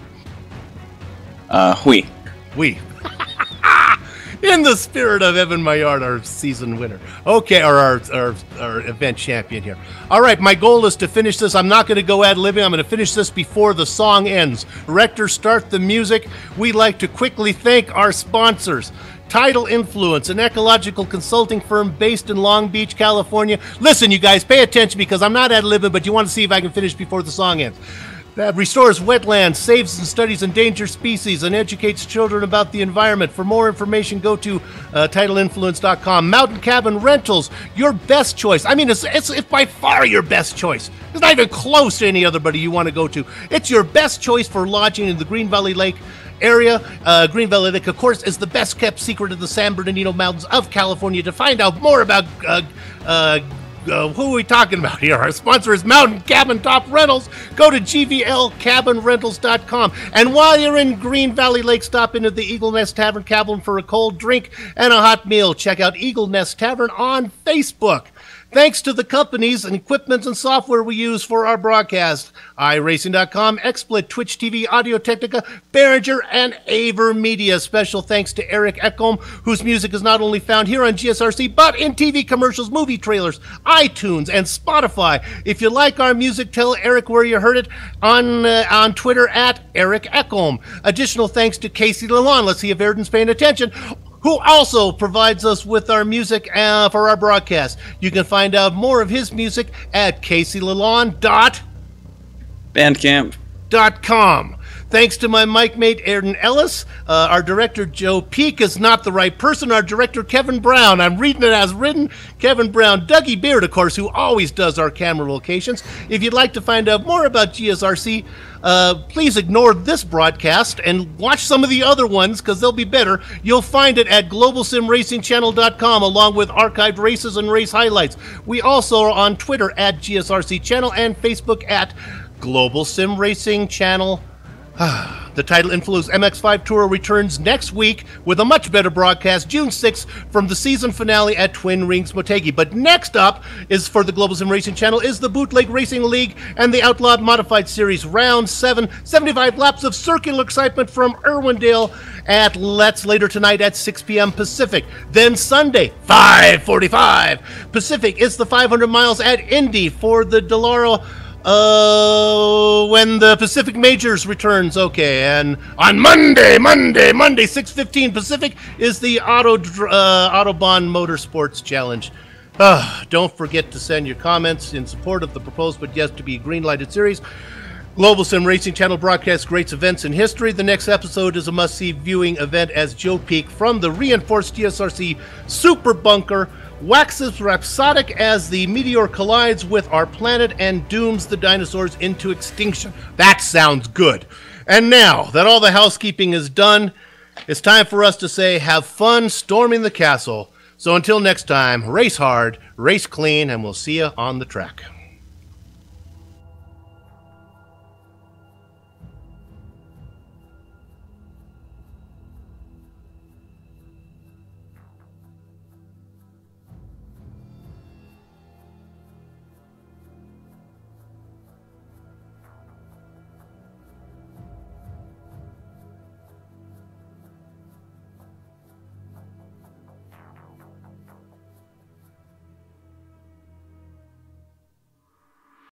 Oui. We. In the spirit of Evan Maillard, our season winner. Okay, or our event champion here. All right, my goal is to finish this. I'm not going to go ad-libbing. I'm going to finish this before the song ends. Rector, start the music. We'd like to quickly thank our sponsors. Tidal Influence, an ecological consulting firm based in Long Beach, California. Listen, you guys, pay attention because I'm not ad-libbing, but you want to see if I can finish before the song ends. That restores wetlands, saves and studies endangered species, and educates children about the environment. For more information, go to TidalInfluence.com. Mountain Cabin Rentals, your best choice. I mean, it's by far your best choice. It's not even close to any other buddy you want to go to. It's your best choice for lodging in the Green Valley Lake area. Green Valley Lake, of course, is the best kept secret of the San Bernardino Mountains of California. To find out more about who are we talking about here? Our sponsor is Mountain Cabin Top Rentals. Go to GVLCabinRentals.com. And while you're in Green Valley Lake, stop into the Eagle Nest Tavern Cabin for a cold drink and a hot meal. Check out Eagle Nest Tavern on Facebook. Thanks to the companies and equipment and software we use for our broadcast. iRacing.com, XSplit, Twitch TV, Audio-Technica, Behringer, and AverMedia. Special thanks to Eric Ekholm, whose music is not only found here on GSRC, but in TV commercials, movie trailers, iTunes, and Spotify. If you like our music, tell Eric where you heard it on Twitter at Eric Ekholm. Additional thanks to Casey Lalonde. Let's see if Ayrton's paying attention, who also provides us with our music for our broadcast. You can find out more of his music at caseylalonde.bandcamp.com. Thanks to my mic mate, Ayrton Ellis. Our director, Joe Peak, is not the right person. Our director, Kevin Brown. I'm reading it as written. Kevin Brown. Dougie Beard, of course, who always does our camera locations. If you'd like to find out more about GSRC, please ignore this broadcast and watch some of the other ones, because they'll be better. You'll find it at GlobalSimRacingChannel.com, along with archived races and race highlights. We also are on Twitter at GSRC Channel and Facebook at Global Sim Racing Channel. The Title Influence MX5 Tour returns next week with a much better broadcast, June 6th, from the season finale at Twin Rings Motegi. But next up is, for the Global Sim Racing Channel, is the Bootleg Racing League and the Outlawed Modified Series Round 7. 75 laps of circular excitement from Irwindale at Let's later tonight at 6 p.m. Pacific. Then Sunday, 5:45 Pacific, is the 500 miles at Indy for the Dallara when the Pacific Majors returns. Okay, and on Monday, 6:15 Pacific, is the Autobahn Motorsports Challenge. Don't forget to send your comments in support of the proposed but yet to be green-lighted series. Global Sim Racing Channel broadcasts great events in history. The next episode is a must-see viewing event as Joe Peak from the reinforced GSRC Super Bunker waxes rhapsodic as the meteor collides with our planet and dooms the dinosaurs into extinction. That sounds good. And now that all the housekeeping is done, it's time for us to say have fun storming the castle. So until next time, race hard, race clean, and we'll see you on the track.